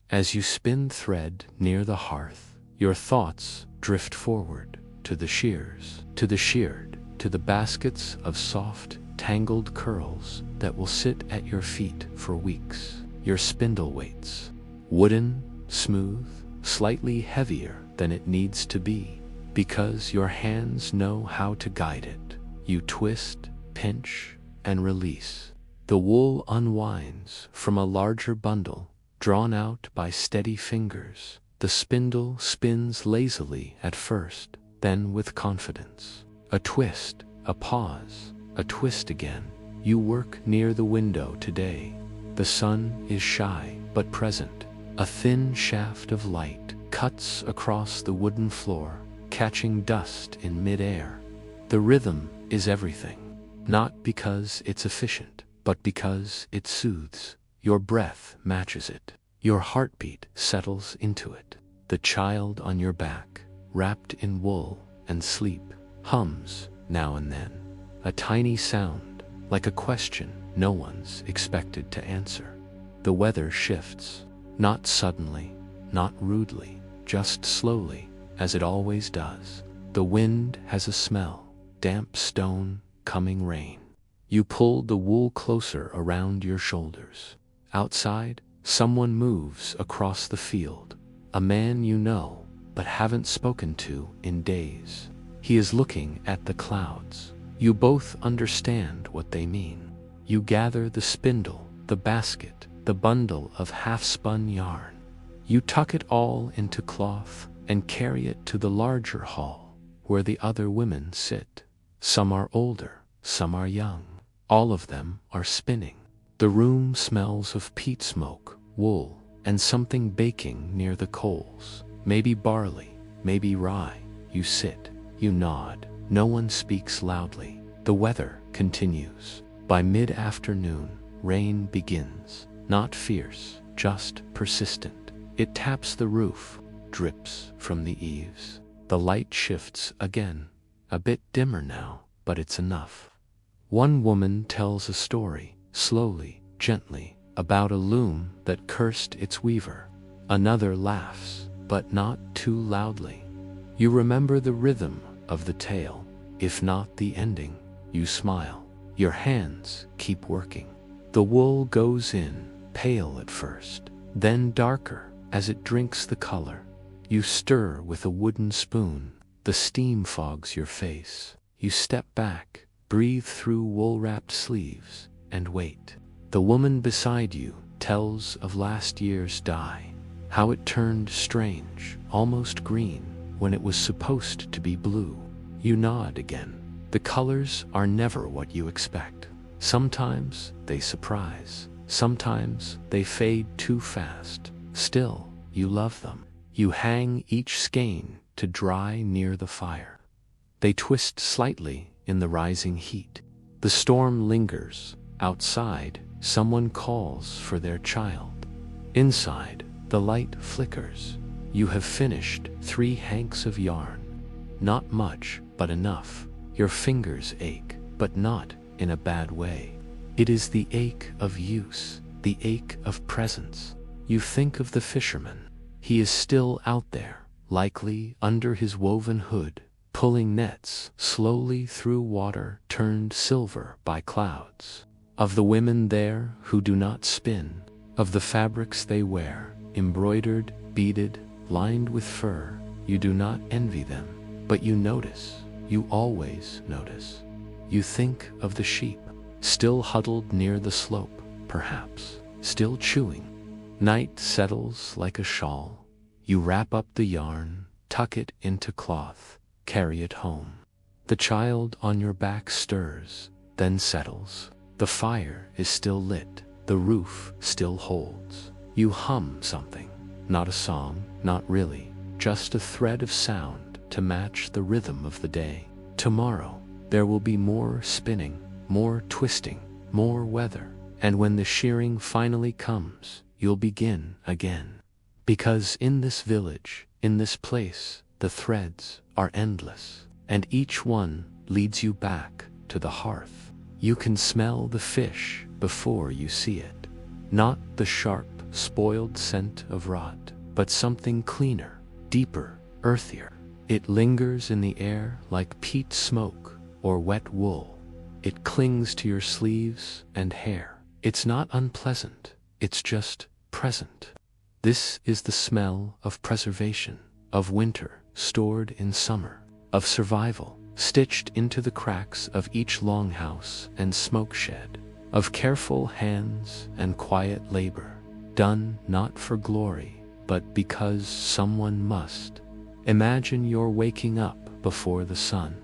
As you spin thread near the hearth, your thoughts drift forward to the shears, to the sheared, to the baskets of soft, tangled curls that will sit at your feet for weeks. Your spindle weights, wooden, smooth, slightly heavier than it needs to be, because your hands know how to guide it. You twist, pinch, and release. The wool unwinds from a larger bundle, drawn out by steady fingers. The spindle spins lazily at first, then with confidence. A twist, a pause, a twist again. You work near the window today. The sun is shy but present. A thin shaft of light cuts across the wooden floor, catching dust in mid-air. The rhythm is everything, not because it's efficient, but because it soothes. Your breath matches it. Your heartbeat settles into it. The child on your back, wrapped in wool and sleep, hums now and then. A tiny sound, like a question no one's expected to answer. The weather shifts, not suddenly, not rudely, just slowly, as it always does. The wind has a smell, damp stone, coming rain. You pull the wool closer around your shoulders. Outside, someone moves across the field. A man you know, but haven't spoken to in days. He is looking at the clouds. You both understand what they mean. You gather the spindle, the basket, the bundle of half-spun yarn. You tuck it all into cloth and carry it to the larger hall, where the other women sit. Some are older, some are young. All of them are spinning. The room smells of peat smoke, wool, and something baking near the coals. Maybe barley, maybe rye. You sit, you nod. No one speaks loudly. The weather continues. By mid-afternoon, rain begins. Not fierce, just persistent. It taps the roof, drips from the eaves. The light shifts again. A bit dimmer now, but it's enough. One woman tells a story, slowly, gently, about a loom that cursed its weaver. Another laughs, but not too loudly. You remember the rhythm of the tale. If not the ending, you smile. Your hands keep working. The wool goes in, pale at first, then darker as it drinks the color. You stir with a wooden spoon. The steam fogs your face. You step back, breathe through wool-wrapped sleeves, and wait. The woman beside you tells of last year's dye, how it turned strange, almost green, when it was supposed to be blue. You nod again. The colors are never what you expect. Sometimes they surprise. Sometimes they fade too fast. Still, you love them. You hang each skein to dry near the fire. They twist slightly in the rising heat. The storm lingers. Outside, someone calls for their child. Inside, the light flickers. You have finished 3 hanks of yarn. Not much, but enough. Your fingers ache, but not in a bad way. It is the ache of use, the ache of presence. You think of the fisherman. He is still out there, likely under his woven hood, pulling nets slowly through water turned silver by clouds. Of the women there who do not spin, of the fabrics they wear, embroidered, beaded, lined with fur, you do not envy them, but you notice. You always notice. You think of the sheep, still huddled near the slope, perhaps, still chewing. Night settles like a shawl. You wrap up the yarn, tuck it into cloth, carry it home. The child on your back stirs, then settles. The fire is still lit, the roof still holds. You hum something, not a song, not really, just a thread of sound to match the rhythm of the day. Tomorrow, there will be more spinning, more twisting, more weather, and when the shearing finally comes, you'll begin again. Because in this village, in this place, the threads are endless, and each one leads you back to the hearth. You can smell the fish before you see it. Not the sharp, spoiled scent of rot, but something cleaner, deeper, earthier. It lingers in the air like peat smoke or wet wool. It clings to your sleeves and hair. It's not unpleasant, it's just present. This is the smell of preservation, of winter stored in summer, of survival stitched into the cracks of each longhouse and smoke shed, of careful hands and quiet labor, done not for glory, but because someone must. Imagine you're waking up before the sun.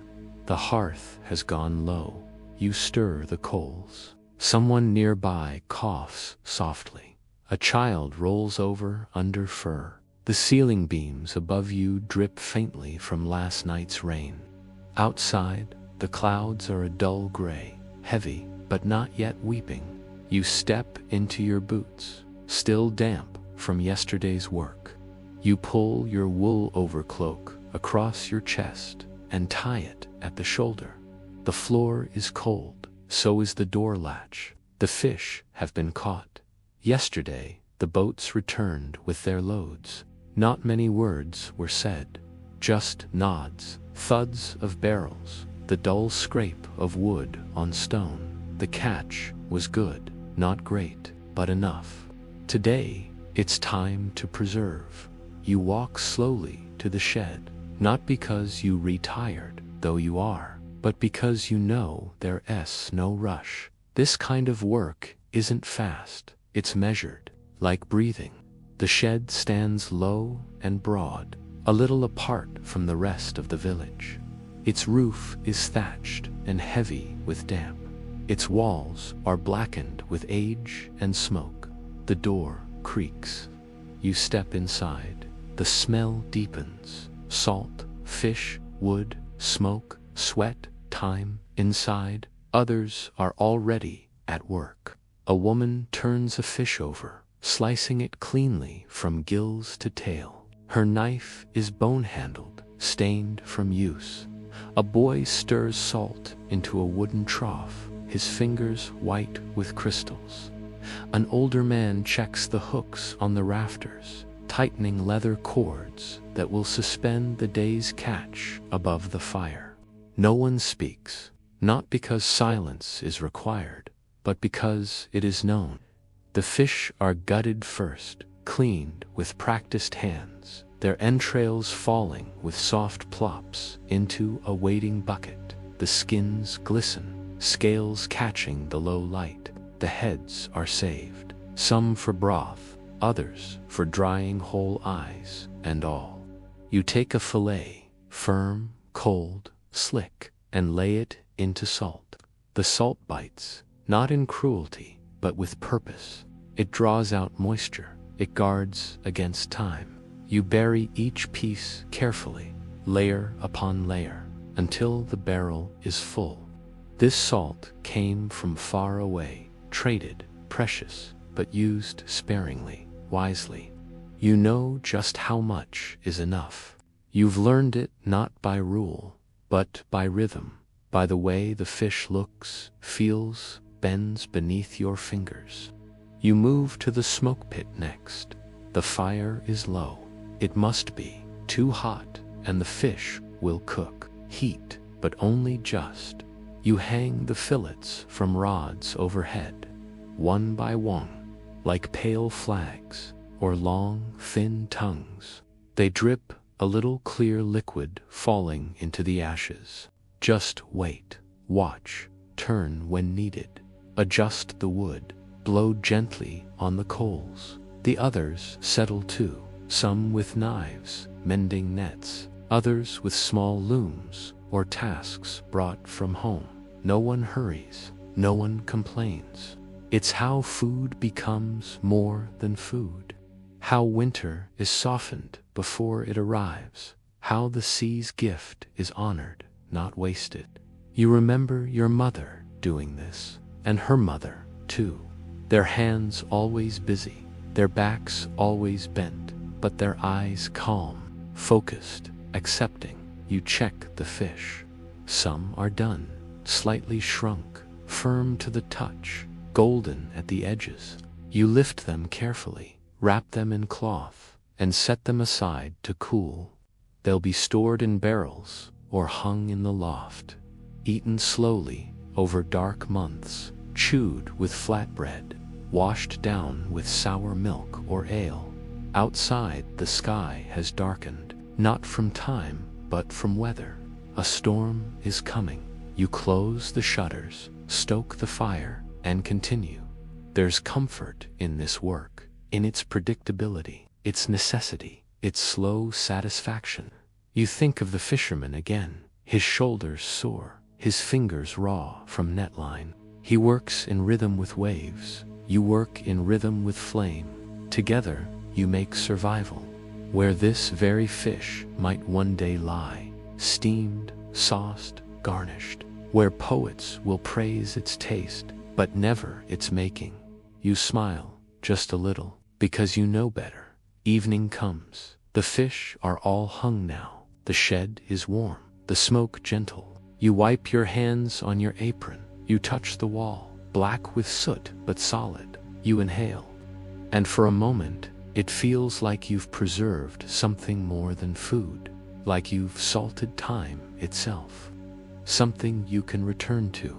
The hearth has gone low. You stir the coals. Someone nearby coughs softly. A child rolls over under fur. The ceiling beams above you drip faintly from last night's rain. Outside, the clouds are a dull gray, heavy, but not yet weeping. You step into your boots, still damp from yesterday's work. You pull your wool overcloak across your chest and tie it at the shoulder. The floor is cold, so is the door latch. The fish have been caught. Yesterday, the boats returned with their loads. Not many words were said, just nods, thuds of barrels, the dull scrape of wood on stone. The catch was good, not great, but enough. Today, it's time to preserve. You walk slowly to the shed, not because you retired, though you are, but because you know there's no rush. This kind of work isn't fast, it's measured, like breathing. The shed stands low and broad, a little apart from the rest of the village. Its roof is thatched and heavy with damp. Its walls are blackened with age and smoke. The door creaks. You step inside. The smell deepens. Salt, fish, wood, smoke, sweat, time. Inside, others are already at work. A woman turns a fish over, slicing it cleanly from gills to tail. Her knife is bone-handled, stained from use. A boy stirs salt into a wooden trough, his fingers white with crystals. An older man checks the hooks on the rafters, tightening leather cords that will suspend the day's catch above the fire. No one speaks, not because silence is required, but because it is known. The fish are gutted first, cleaned with practiced hands, their entrails falling with soft plops into a waiting bucket. The skins glisten, scales catching the low light. The heads are saved, some for broth, others for drying whole eyes and all. You take a fillet, firm, cold, slick, and lay it into salt. The salt bites, not in cruelty, but with purpose. It draws out moisture. It guards against time. You bury each piece carefully, layer upon layer, until the barrel is full. This salt came from far away, traded, precious, but used sparingly, wisely. You know just how much is enough. You've learned it not by rule, but by rhythm, by the way the fish looks, feels, bends beneath your fingers. You move to the smoke pit next. The fire is low. It must be too hot, and the fish will cook. Heat, but only just. You hang the fillets from rods overhead, one by one, like pale flags or long, thin tongues. They drip, a little clear liquid falling into the ashes. Just wait, watch, turn when needed. Adjust the wood, blow gently on the coals. The others settle too, some with knives, mending nets, others with small looms or tasks brought from home. No one hurries, no one complains. It's how food becomes more than food. How winter is softened before it arrives. How the sea's gift is honored, not wasted. You remember your mother doing this, and her mother too. Their hands always busy, their backs always bent, but their eyes calm, focused, accepting. You check the fish. Some are done, slightly shrunk, firm to the touch, golden at the edges. You lift them carefully, wrap them in cloth, and set them aside to cool. They'll be stored in barrels or hung in the loft, eaten slowly over dark months, chewed with flatbread, washed down with sour milk or ale. Outside, the sky has darkened, not from time, but from weather. A storm is coming. You close the shutters, stoke the fire, and continue. There's comfort in this work, in its predictability, its necessity, its slow satisfaction. You think of the fisherman again, his shoulders sore, his fingers raw from netline. He works in rhythm with waves. You work in rhythm with flame. Together, you make survival, where this very fish might one day lie, steamed, sauced, garnished, where poets will praise its taste, but never its making. You smile, just a little, because you know better. Evening comes. The fish are all hung now. The shed is warm, the smoke gentle. You wipe your hands on your apron. You touch the wall, black with soot but solid. You inhale, and for a moment, it feels like you've preserved something more than food, like you've salted time itself. Something you can return to,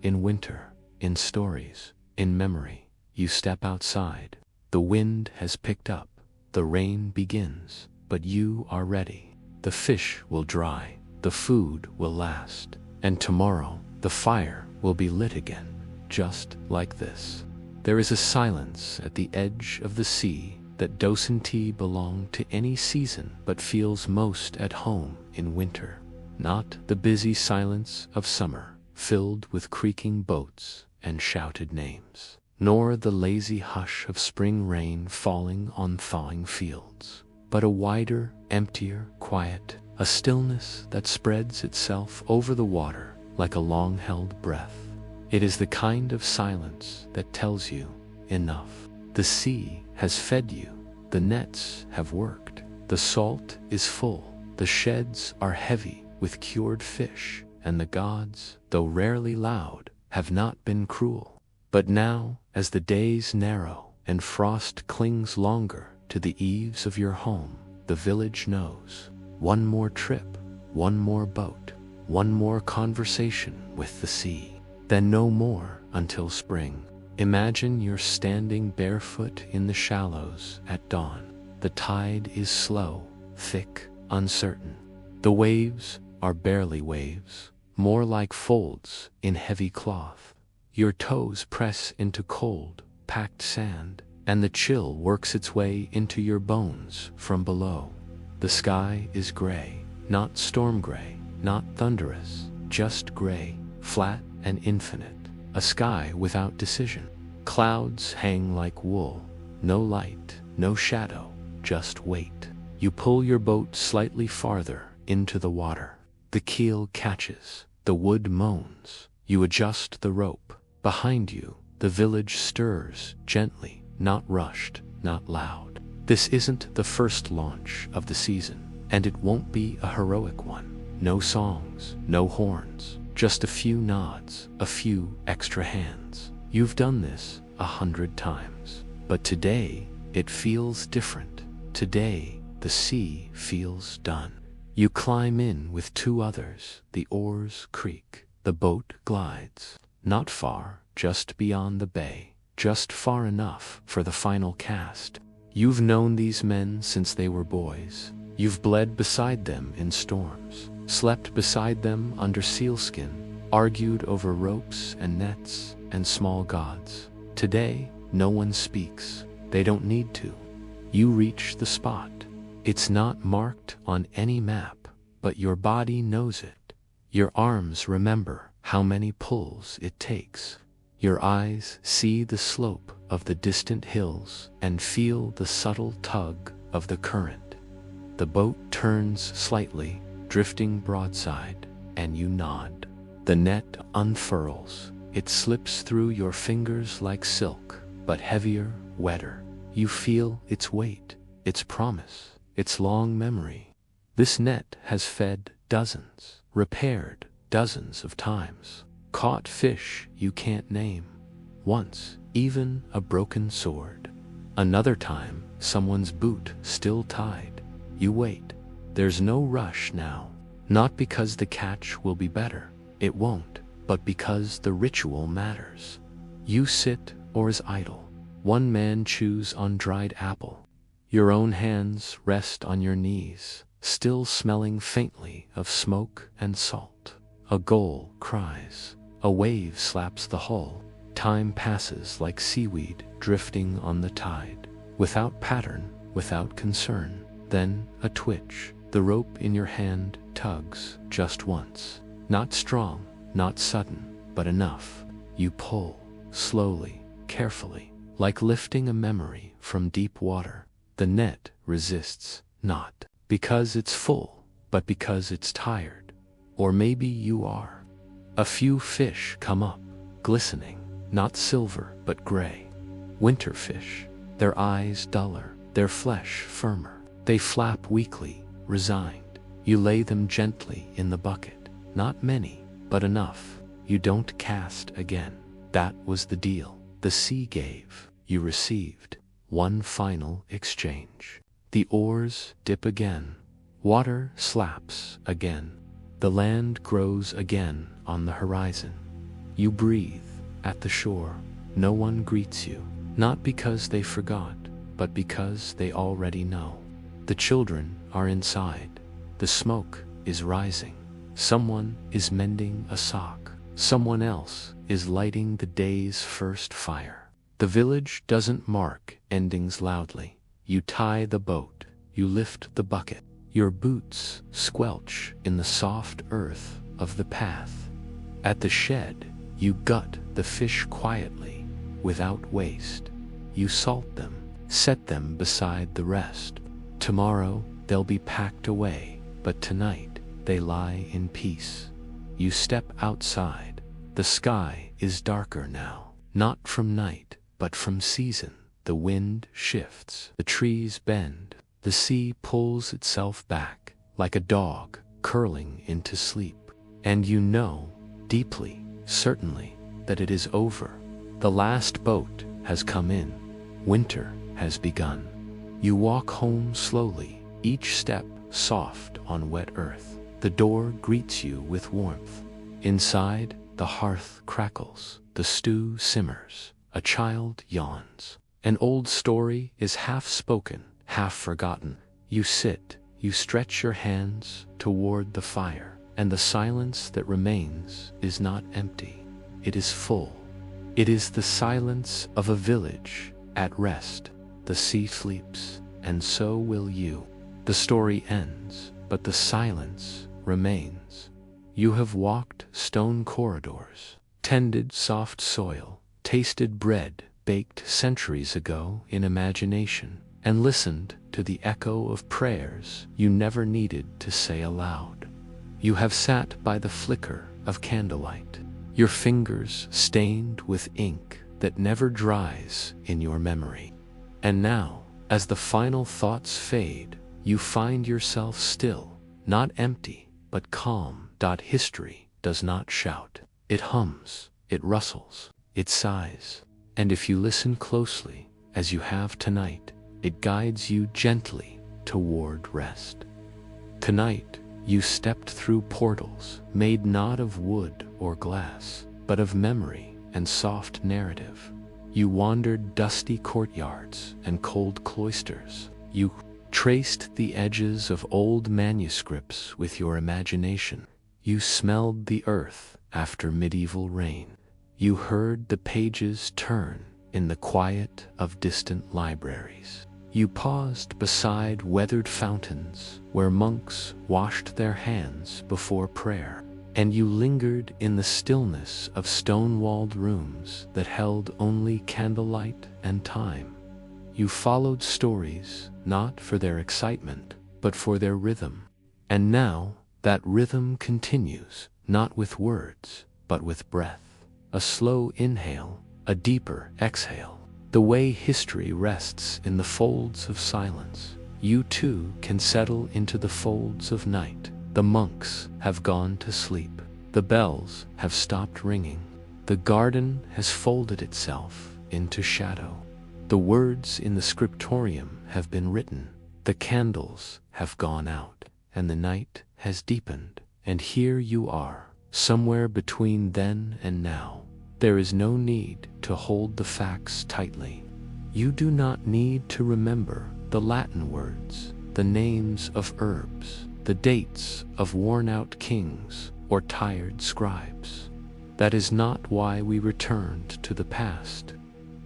in winter, in stories, in memory. You step outside. The wind has picked up. The rain begins, but you are ready. The fish will dry. The food will last. And tomorrow, the fire will be lit again, just like this. There is a silence at the edge of the sea that doesn't belong to any season but feels most at home in winter. Not the busy silence of summer, filled with creaking boats and shouted names, nor the lazy hush of spring rain falling on thawing fields, but a wider, emptier quiet, a stillness that spreads itself over the water like a long-held breath. It is the kind of silence that tells you, enough. The sea has fed you, the nets have worked, the salt is full, the sheds are heavy with cured fish, and the gods, though rarely loud, have not been cruel. But now, as the days narrow and frost clings longer to the eaves of your home, the village knows. One more trip, one more boat, one more conversation with the sea, then no more until spring. Imagine you're standing barefoot in the shallows at dawn. The tide is slow, thick, uncertain. The waves are barely waves, more like folds in heavy cloth. Your toes press into cold, packed sand, and the chill works its way into your bones from below. The sky is gray, not storm gray, not thunderous, just gray, flat and infinite, a sky without decision. Clouds hang like wool, no light, no shadow, just weight. You pull your boat slightly farther into the water. The keel catches, the wood moans. You adjust the rope. Behind you, the village stirs gently, not rushed, not loud. This isn't the first launch of the season, and it won't be a heroic one. No songs, no horns, just a few nods, a few extra hands. You've done this 100 times, but today it feels different. Today the sea feels done. You climb in with 2 others, the oars creak, the boat glides. Not far, just beyond the bay, just far enough for the final cast. You've known these men since they were boys. You've bled beside them in storms, slept beside them under sealskin, argued over ropes and nets and small gods. Today, no one speaks. They don't need to. You reach the spot. It's not marked on any map, but your body knows it. Your arms remember how many pulls it takes. Your eyes see the slope of the distant hills and feel the subtle tug of the current. The boat turns slightly, drifting broadside, and you nod. The net unfurls. It slips through your fingers like silk, but heavier, wetter. You feel its weight, its promise, its long memory. This net has fed dozens, repaired dozens of times, caught fish you can't name. Once, even a broken sword. Another time, someone's boot still tied. You wait. There's no rush now. Not because the catch will be better. It won't. But because the ritual matters. You sit or is idle. One man chews on dried apple. Your own hands rest on your knees, still smelling faintly of smoke and salt. A gull cries. A wave slaps the hull. Time passes like seaweed drifting on the tide. Without pattern, without concern. Then a twitch. The rope in your hand tugs just once. Not strong, not sudden, but enough. You pull, slowly, carefully, like lifting a memory from deep water. The net resists, not because it's full, but because it's tired. Or maybe you are. A few fish come up, glistening, not silver but gray. Winter fish, their eyes duller, their flesh firmer. They flap weakly, resigned. You lay them gently in the bucket. Not many, but enough. You don't cast again. That was the deal. The sea gave, you received. One final exchange. The oars dip again. Water slaps again. The land grows again on the horizon. You breathe at the shore. No one greets you, not because they forgot, but because they already know. The children are inside. The smoke is rising. Someone is mending a sock. Someone else is lighting the day's first fire. The village doesn't mark endings loudly. You tie the boat. You lift the bucket. Your boots squelch in the soft earth of the path. At the shed, you gut the fish quietly, without waste. You salt them, set them beside the rest. Tomorrow they'll be packed away, but tonight they lie in peace. You step outside. The sky is darker now, not from night, but from season. The wind shifts, the trees bend, the sea pulls itself back, like a dog curling into sleep. And you know, deeply, certainly, that it is over. The last boat has come in. Winter has begun. You walk home slowly, each step soft on wet earth. The door greets you with warmth. Inside, the hearth crackles, the stew simmers, a child yawns. An old story is half spoken, half forgotten. You sit, you stretch your hands toward the fire, and the silence that remains is not empty. It is full. It is the silence of a village at rest. The sea sleeps, and so will you. The story ends, but the silence remains. You have walked stone corridors, tended soft soil, tasted bread baked centuries ago in imagination, and listened to the echo of prayers you never needed to say aloud. You have sat by the flicker of candlelight, your fingers stained with ink that never dries in your memory. And now, as the final thoughts fade, you find yourself still, not empty, but calm. History does not shout. It hums, it rustles, it sighs. And if you listen closely, as you have tonight, it guides you gently toward rest. Tonight, you stepped through portals made not of wood or glass, but of memory and soft narrative. You wandered dusty courtyards and cold cloisters. You traced the edges of old manuscripts with your imagination. You smelled the earth after medieval rain. You heard the pages turn in the quiet of distant libraries. You paused beside weathered fountains where monks washed their hands before prayer. And you lingered in the stillness of stone-walled rooms that held only candlelight and time. You followed stories not for their excitement, but for their rhythm. And now, that rhythm continues, not with words, but with breath. A slow inhale, a deeper exhale. The way history rests in the folds of silence, you too can settle into the folds of night. The monks have gone to sleep. The bells have stopped ringing. The garden has folded itself into shadow. The words in the scriptorium have been written. The candles have gone out, and the night has deepened. And here you are, somewhere between then and now. There is no need to hold the facts tightly. You do not need to remember the Latin words, the names of herbs, the dates of worn-out kings or tired scribes. That is not why we returned to the past.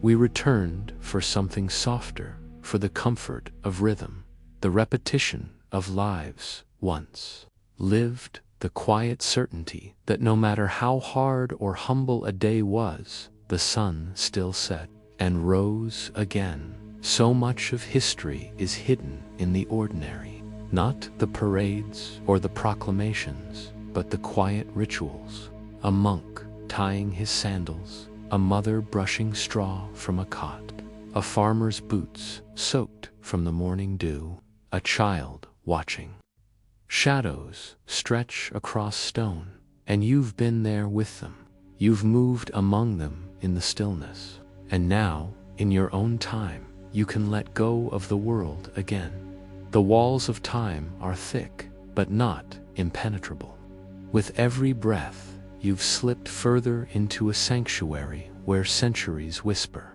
We returned for something softer, for the comfort of rhythm, the repetition of lives once lived, the quiet certainty that no matter how hard or humble a day was, the sun still set and rose again. So much of history is hidden in the ordinary, not the parades or the proclamations, but the quiet rituals. A monk tying his sandals, a mother brushing straw from a cot, a farmer's boots soaked from the morning dew, a child watching. Shadows stretch across stone, and you've been there with them. You've moved among them in the stillness. And now, in your own time, you can let go of the world again. The walls of time are thick, but not impenetrable. With every breath, you've slipped further into a sanctuary where centuries whisper.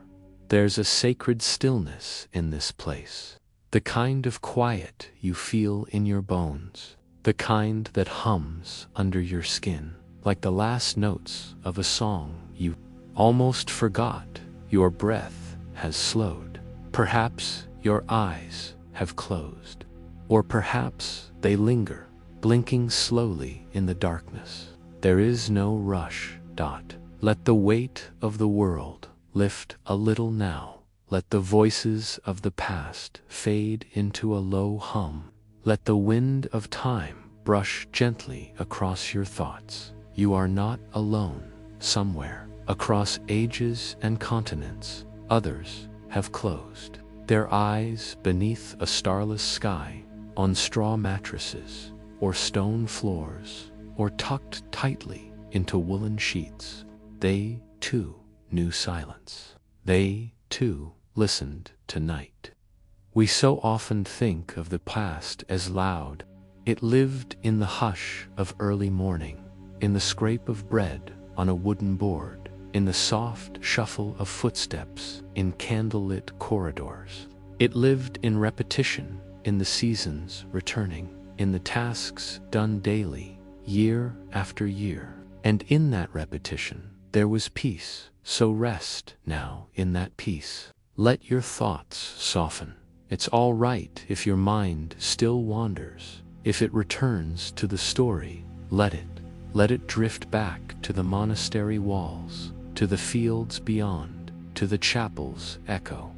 There's a sacred stillness in this place. The kind of quiet you feel in your bones, the kind that hums under your skin, like the last notes of a song you almost forgot. Your breath has slowed. Perhaps your eyes have closed, or perhaps they linger, blinking slowly in the darkness. There is no rush. Let the weight of the world lift a little now. Let the voices of the past fade into a low hum. Let the wind of time brush gently across your thoughts. You are not alone. Somewhere, across ages and continents, others have closed their eyes beneath a starless sky, on straw mattresses, or stone floors, or tucked tightly into woolen sheets. They, too, knew silence. They, too, listened to night. We so often think of the past as loud. It lived in the hush of early morning, in the scrape of bread on a wooden board, in the soft shuffle of footsteps in candlelit corridors. It lived in repetition, in the seasons returning, in the tasks done daily, year after year. And in that repetition, there was peace. So rest now in that peace. Let your thoughts soften. It's all right if your mind still wanders. If it returns to the story, let it. Let it drift back to the monastery walls, to the fields beyond, to the chapel's echo.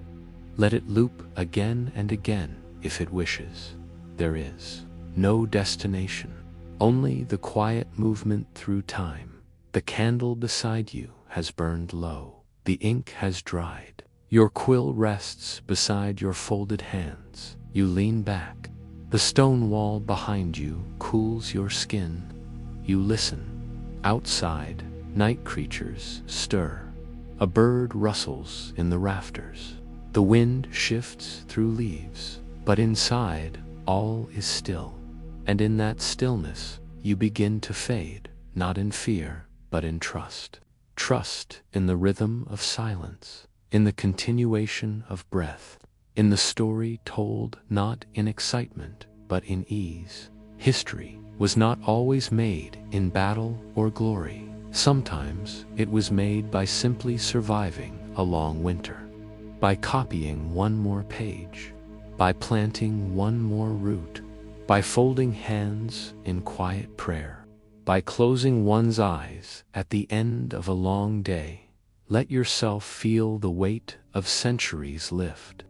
Let it loop again and again if it wishes. There is no destination, only the quiet movement through time. The candle beside you has burned low. The ink has dried. Your quill rests beside your folded hands. You lean back. The stone wall behind you cools your skin. You listen. Outside, night creatures stir. A bird rustles in the rafters. The wind shifts through leaves. But inside, all is still. And in that stillness, you begin to fade, not in fear, but in trust. Trust in the rhythm of silence, in the continuation of breath, in the story told not in excitement, but in ease. History was not always made in battle or glory. Sometimes it was made by simply surviving a long winter, by copying one more page, by planting one more root, by folding hands in quiet prayer, by closing one's eyes at the end of a long day. Let yourself feel the weight of centuries lift.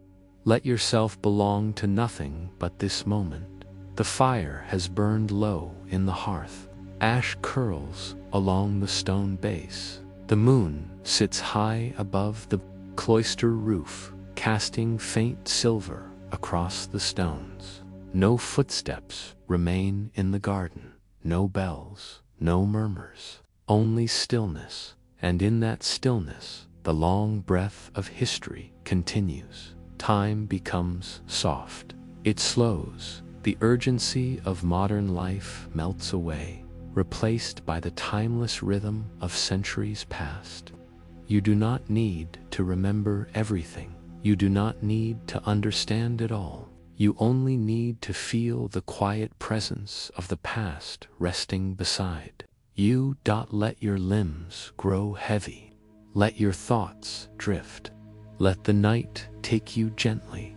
Let yourself belong to nothing but this moment. The fire has burned low in the hearth. Ash curls along the stone base. The moon sits high above the cloister roof, casting faint silver across the stones. No footsteps remain in the garden. No bells, no murmurs, only stillness. And in that stillness, the long breath of history continues. Time becomes soft. It slows. The urgency of modern life melts away, replaced by the timeless rhythm of centuries past. You do not need to remember everything. You do not need to understand it all. You only need to feel the quiet presence of the past resting beside you. Let your limbs grow heavy. Let your thoughts drift. Let the night take you gently.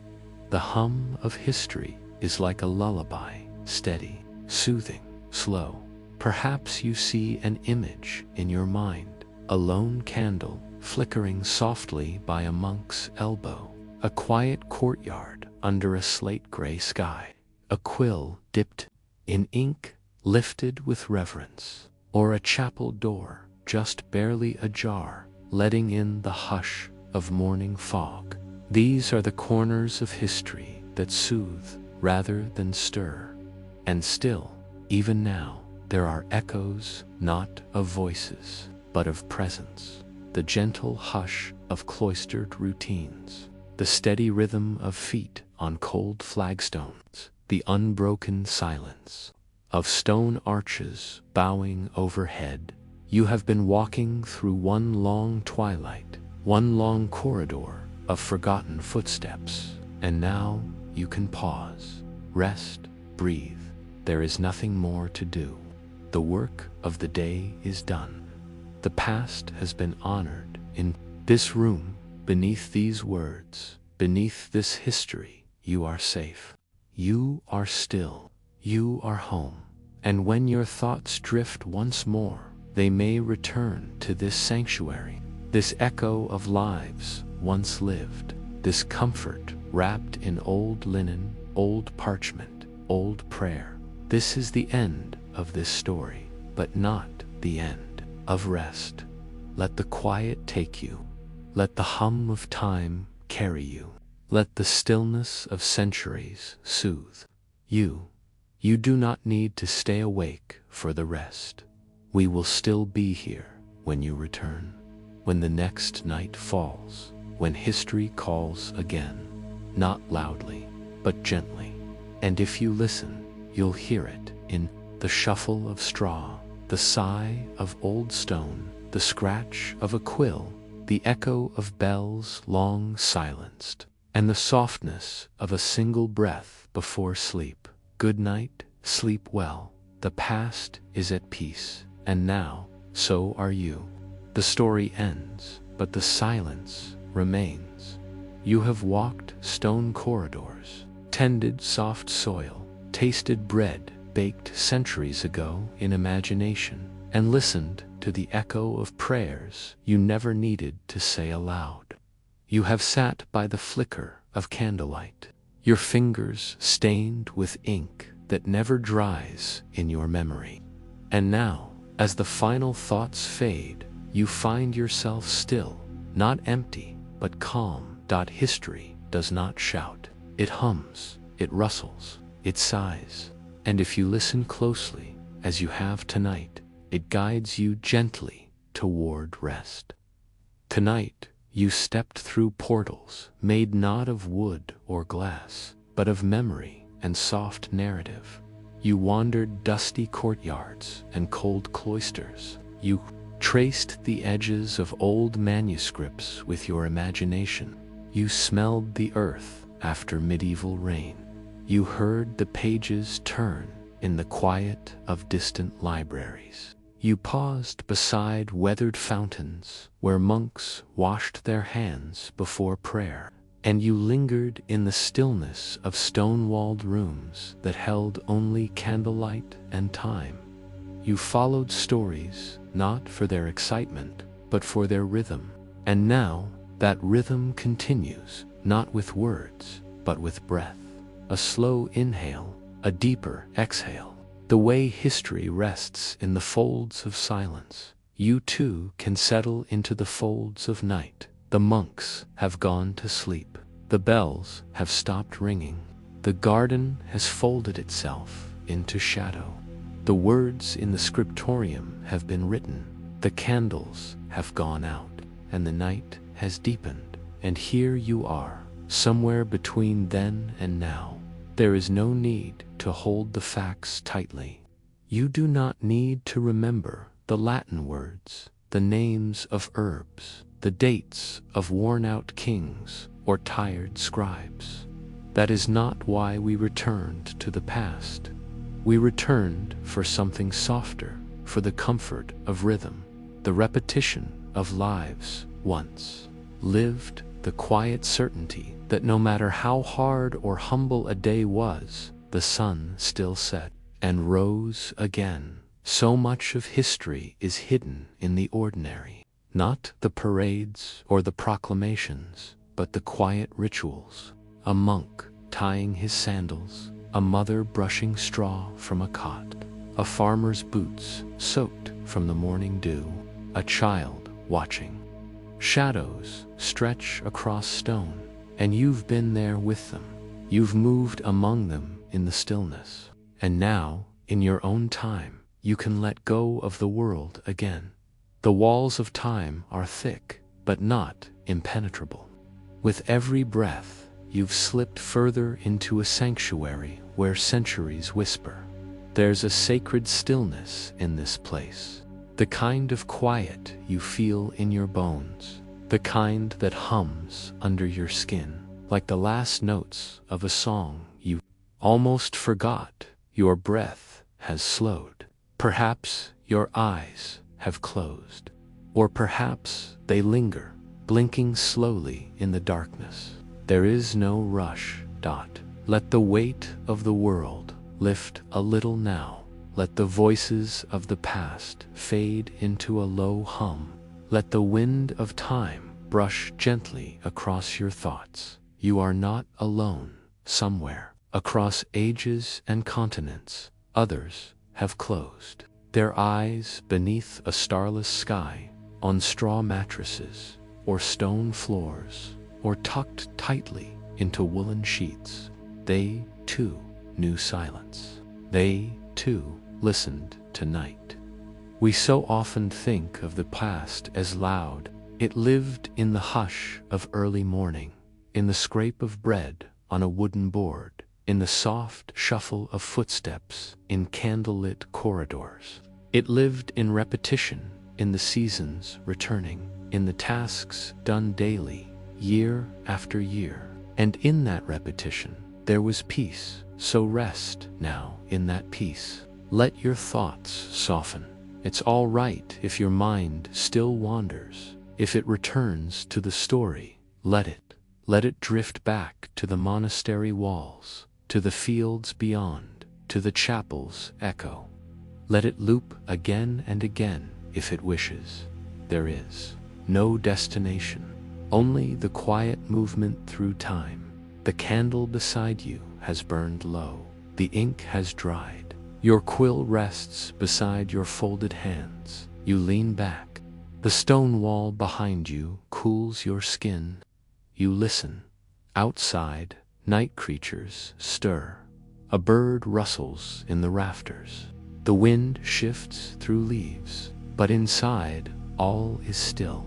The hum of history is like a lullaby, steady, soothing, slow. Perhaps you see an image in your mind, a lone candle flickering softly by a monk's elbow, a quiet courtyard under a slate-gray sky, a quill dipped in ink lifted with reverence, or a chapel door just barely ajar, letting in the hush of morning fog. These are the corners of history that soothe rather than stir. And still, even now, there are echoes not of voices, but of presence. The gentle hush of cloistered routines, the steady rhythm of feet on cold flagstones, the unbroken silence of stone arches bowing overhead. You have been walking through one long twilight, one long corridor of forgotten footsteps, and now you can pause, rest, breathe. There is nothing more to do. The work of the day is done. The past has been honored in this room, beneath these words, beneath this history. You are safe. You are still. You are home. And when your thoughts drift once more, they may return to this sanctuary, this echo of lives once lived, this comfort wrapped in old linen, old parchment, old prayer. This is the end of this story, but not the end of rest. Let the quiet take you. Let the hum of time carry you. Let the stillness of centuries soothe you. You do not need to stay awake for the rest. We will still be here when you return, when the next night falls, when history calls again, not loudly, but gently. And if you listen, you'll hear it in the shuffle of straw, the sigh of old stone, the scratch of a quill, the echo of bells long silenced, and the softness of a single breath before sleep. Good night, sleep well. The past is at peace, and now, so are you. The story ends, but the silence remains. You have walked stone corridors, tended soft soil, tasted bread baked centuries ago in imagination, and listened to the echo of prayers you never needed to say aloud. You have sat by the flicker of candlelight, your fingers stained with ink that never dries in your memory. And now, as the final thoughts fade, you find yourself still, not empty, but calm. History does not shout. It hums, it rustles, it sighs. And if you listen closely, as you have tonight, it guides you gently toward rest. Tonight, you stepped through portals made not of wood or glass, but of memory and soft narrative. You wandered dusty courtyards and cold cloisters. You traced the edges of old manuscripts with your imagination. You smelled the earth after medieval rain. You heard the pages turn in the quiet of distant libraries. You paused beside weathered fountains where monks washed their hands before prayer, and you lingered in the stillness of stone-walled rooms that held only candlelight and time. You followed stories not for their excitement, but for their rhythm, and now that rhythm continues, not with words, but with breath. A slow inhale, a deeper exhale. The way history rests in the folds of silence, you too can settle into the folds of night. The monks have gone to sleep. The bells have stopped ringing. The garden has folded itself into shadow. The words in the scriptorium have been written. The candles have gone out, and the night has deepened. And here you are, somewhere between then and now. There is no need to hold the facts tightly. You do not need to remember the Latin words, the names of herbs, the dates of worn-out kings or tired scribes. That is not why we returned to the past. We returned for something softer, for the comfort of rhythm, the repetition of lives once lived, the quiet certainty that no matter how hard or humble a day was, the sun still set and rose again. So much of history is hidden in the ordinary, not the parades or the proclamations, but the quiet rituals. A monk tying his sandals, a mother brushing straw from a cot, a farmer's boots soaked from the morning dew, a child watching. Shadows stretch across stone, and you've been there with them. You've moved among them in the stillness. And now, in your own time, you can let go of the world again. The walls of time are thick, but not impenetrable. With every breath, you've slipped further into a sanctuary where centuries whisper. There's a sacred stillness in this place. The kind of quiet you feel in your bones, the kind that hums under your skin, like the last notes of a song you almost forgot. Your breath has slowed. Perhaps your eyes have closed, or perhaps they linger, blinking slowly in the darkness. There is no rush. Let the weight of the world lift a little now. Let the voices of the past fade into a low hum. Let the wind of time brush gently across your thoughts. You are not alone. Somewhere, across ages and continents, others have closed their eyes beneath a starless sky, on straw mattresses, or stone floors, or tucked tightly into woolen sheets. They, too, knew silence. They, too, listened to night. We so often think of the past as loud. It lived in the hush of early morning, in the scrape of bread on a wooden board, in the soft shuffle of footsteps in candlelit corridors. It lived in repetition, in the seasons returning, in the tasks done daily, year after year. And in that repetition, there was peace. So rest now in that peace. Let your thoughts soften. It's all right if your mind still wanders. If it returns to the story, let it. Let it drift back to the monastery walls, to the fields beyond, to the chapel's echo. Let it loop again and again if it wishes. There is no destination, only the quiet movement through time. The candle beside you has burned low. The ink has dried. Your quill rests beside your folded hands. You lean back. The stone wall behind you cools your skin. You listen. Outside, night creatures stir. A bird rustles in the rafters. The wind shifts through leaves. But inside, all is still.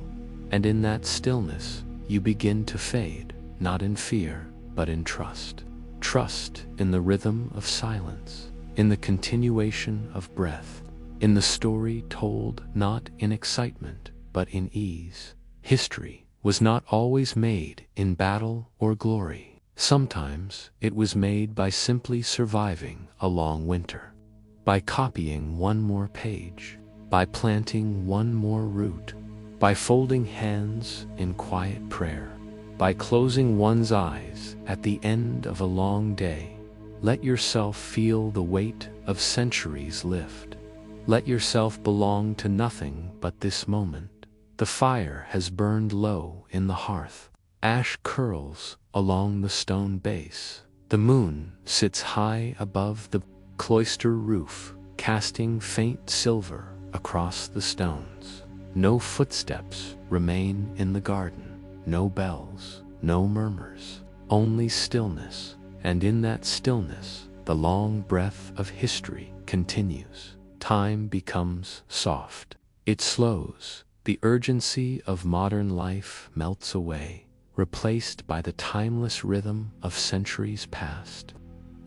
And in that stillness, you begin to fade, not in fear, but in trust. Trust in the rhythm of silence, in the continuation of breath, in the story told not in excitement, but in ease. History was not always made in battle or glory. Sometimes it was made by simply surviving a long winter, by copying one more page, by planting one more root, by folding hands in quiet prayer, by closing one's eyes at the end of a long day. Let yourself feel the weight of centuries lift. Let yourself belong to nothing but this moment. The fire has burned low in the hearth. Ash curls along the stone base. The moon sits high above the cloister roof, casting faint silver across the stones. No footsteps remain in the garden. No bells, no murmurs, only stillness. And in that stillness, the long breath of history continues. Time becomes soft. It slows. The urgency of modern life melts away, replaced by the timeless rhythm of centuries past.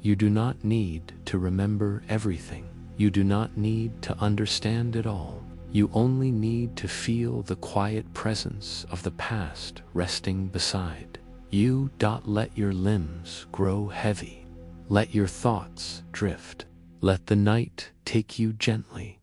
You do not need to remember everything. You do not need to understand it all. You only need to feel the quiet presence of the past resting beside. You. Let your limbs grow heavy. Let your thoughts drift. Let the night take you gently.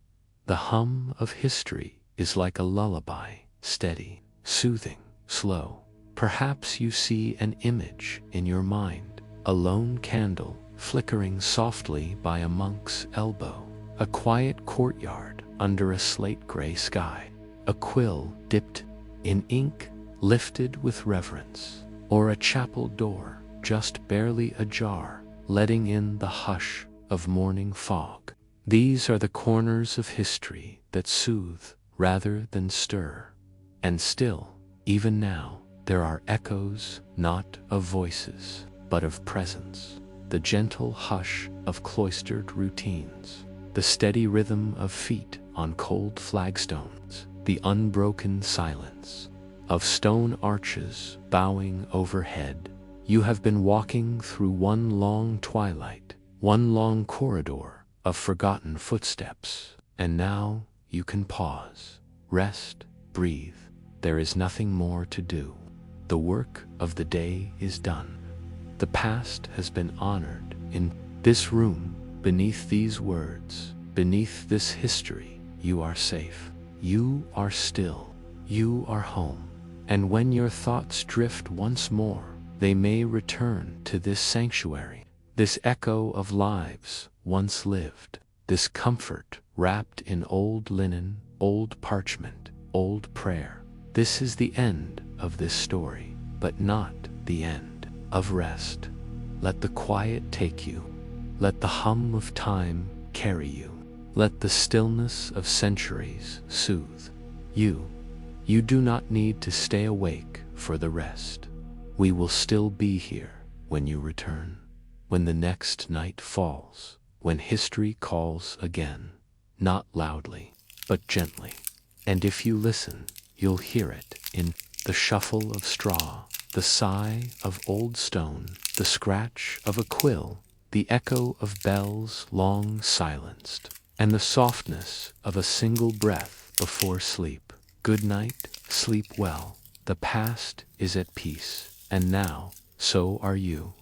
The hum of history is like a lullaby, steady, soothing, slow. Perhaps you see an image in your mind, a lone candle flickering softly by a monk's elbow, a quiet courtyard under a slate-gray sky, a quill dipped in ink lifted with reverence, or a chapel door just barely ajar, letting in the hush of morning fog. These are the corners of history that soothe rather than stir. And still, even now, there are echoes not of voices, but of presence. The gentle hush of cloistered routines, the steady rhythm of feet on cold flagstones, the unbroken silence of stone arches bowing overhead. You have been walking through one long twilight, one long corridor of forgotten footsteps, and now you can pause, rest, breathe. There is nothing more to do. The work of the day is done. The past has been honored in this room, beneath these words, beneath this history. You are safe. You are still. You are home. And when your thoughts drift once more, they may return to this sanctuary, this echo of lives once lived. this comfort wrapped in old linen, old parchment, old prayer. This is the end of this story, but not the end of rest. Let the quiet take you. Let the hum of time carry you. Let the stillness of centuries soothe you. You do not need to stay awake for the rest. We will still be here when you return, when the next night falls, when history calls again, not loudly, but gently. And if you listen, you'll hear it in the shuffle of straw, the sigh of old stone, the scratch of a quill, the echo of bells long silenced, and the softness of a single breath before sleep. Good night, sleep well. The past is at peace, and now, so are you.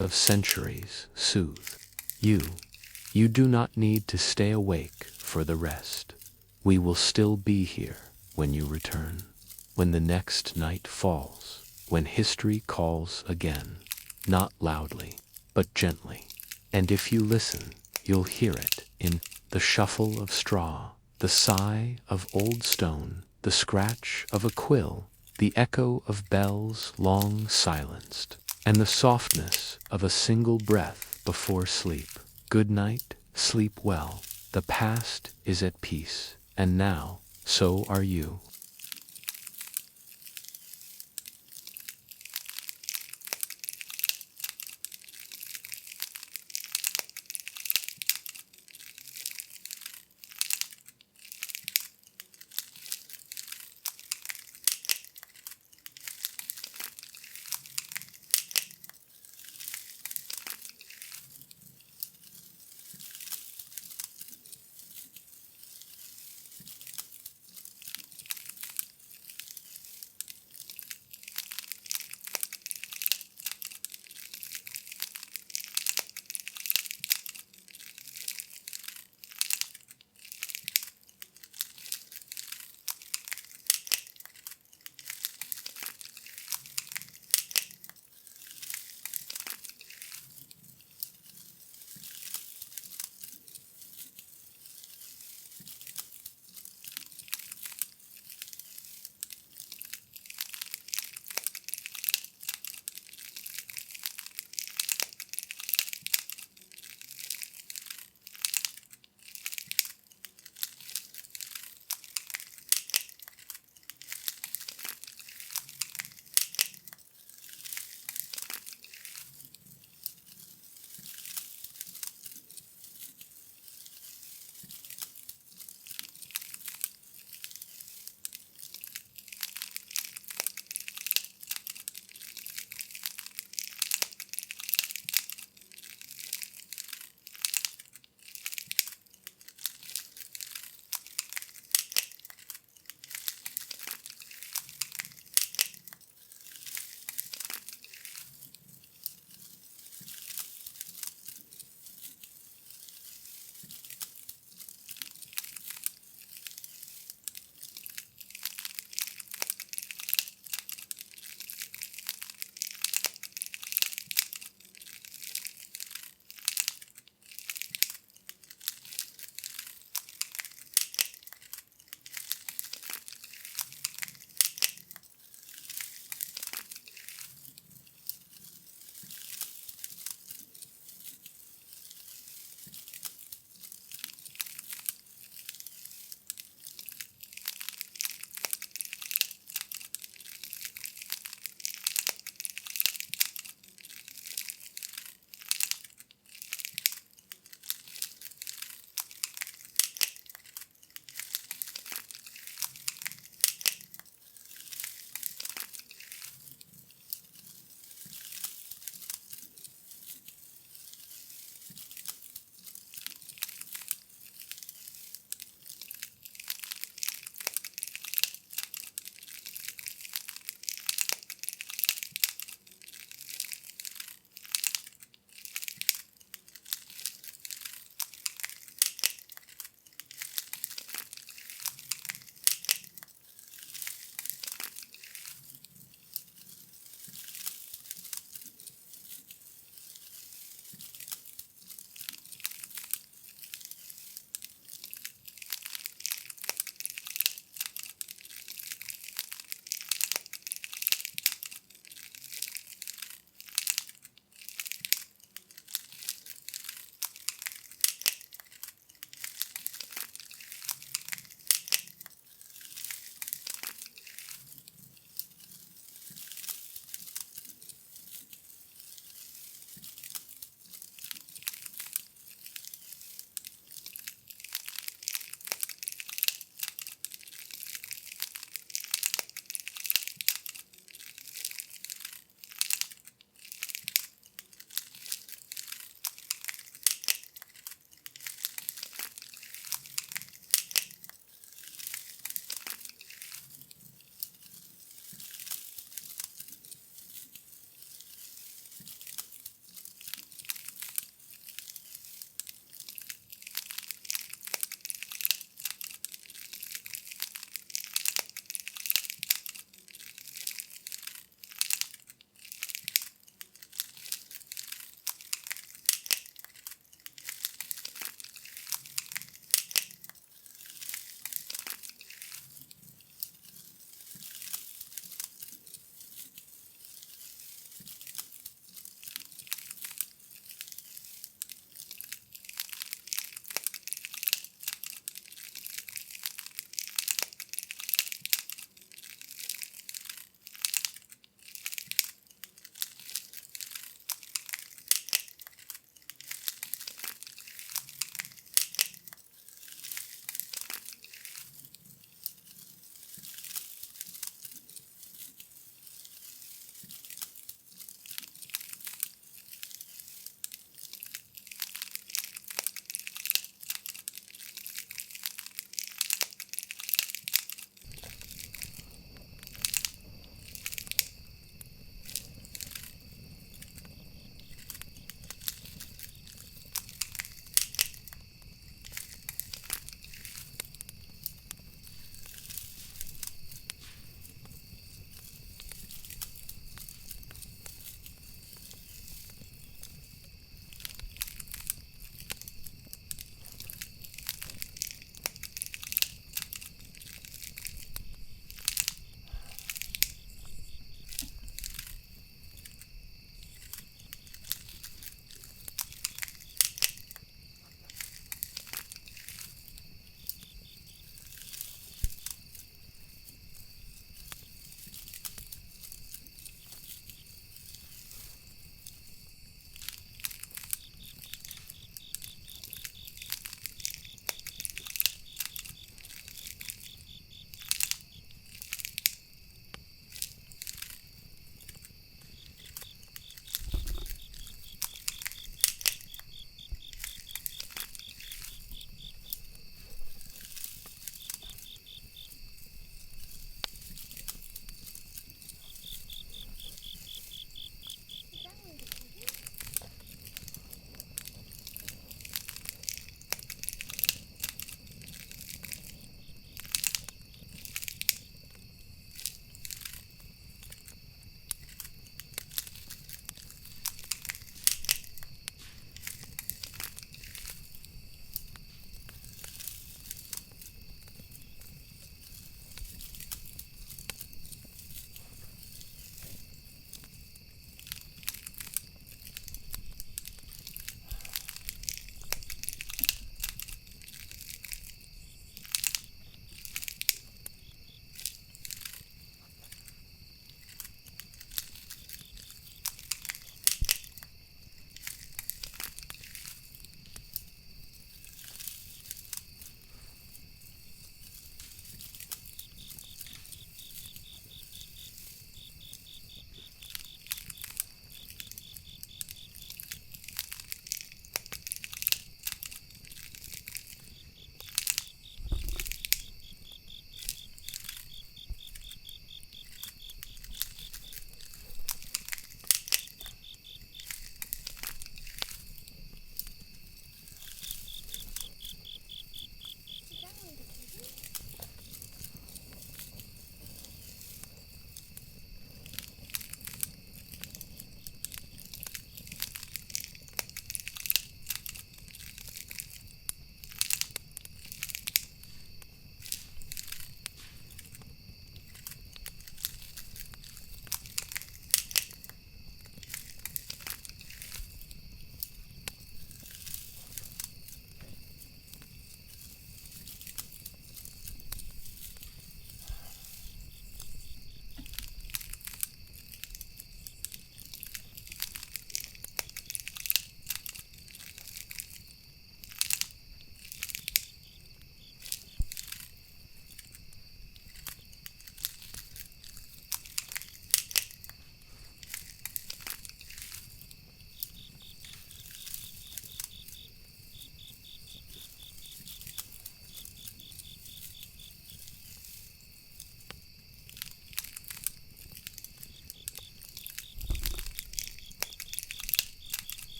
of centuries soothe you. You do not need to stay awake for the rest. We will still be here when you return, when the next night falls, when history calls again, not loudly, but gently. And if you listen, you'll hear it in the shuffle of straw, the sigh of old stone, the scratch of a quill, the echo of bells long silenced, and the softness of a single breath before sleep. Good night, sleep well. The past is at peace, and now, so are you.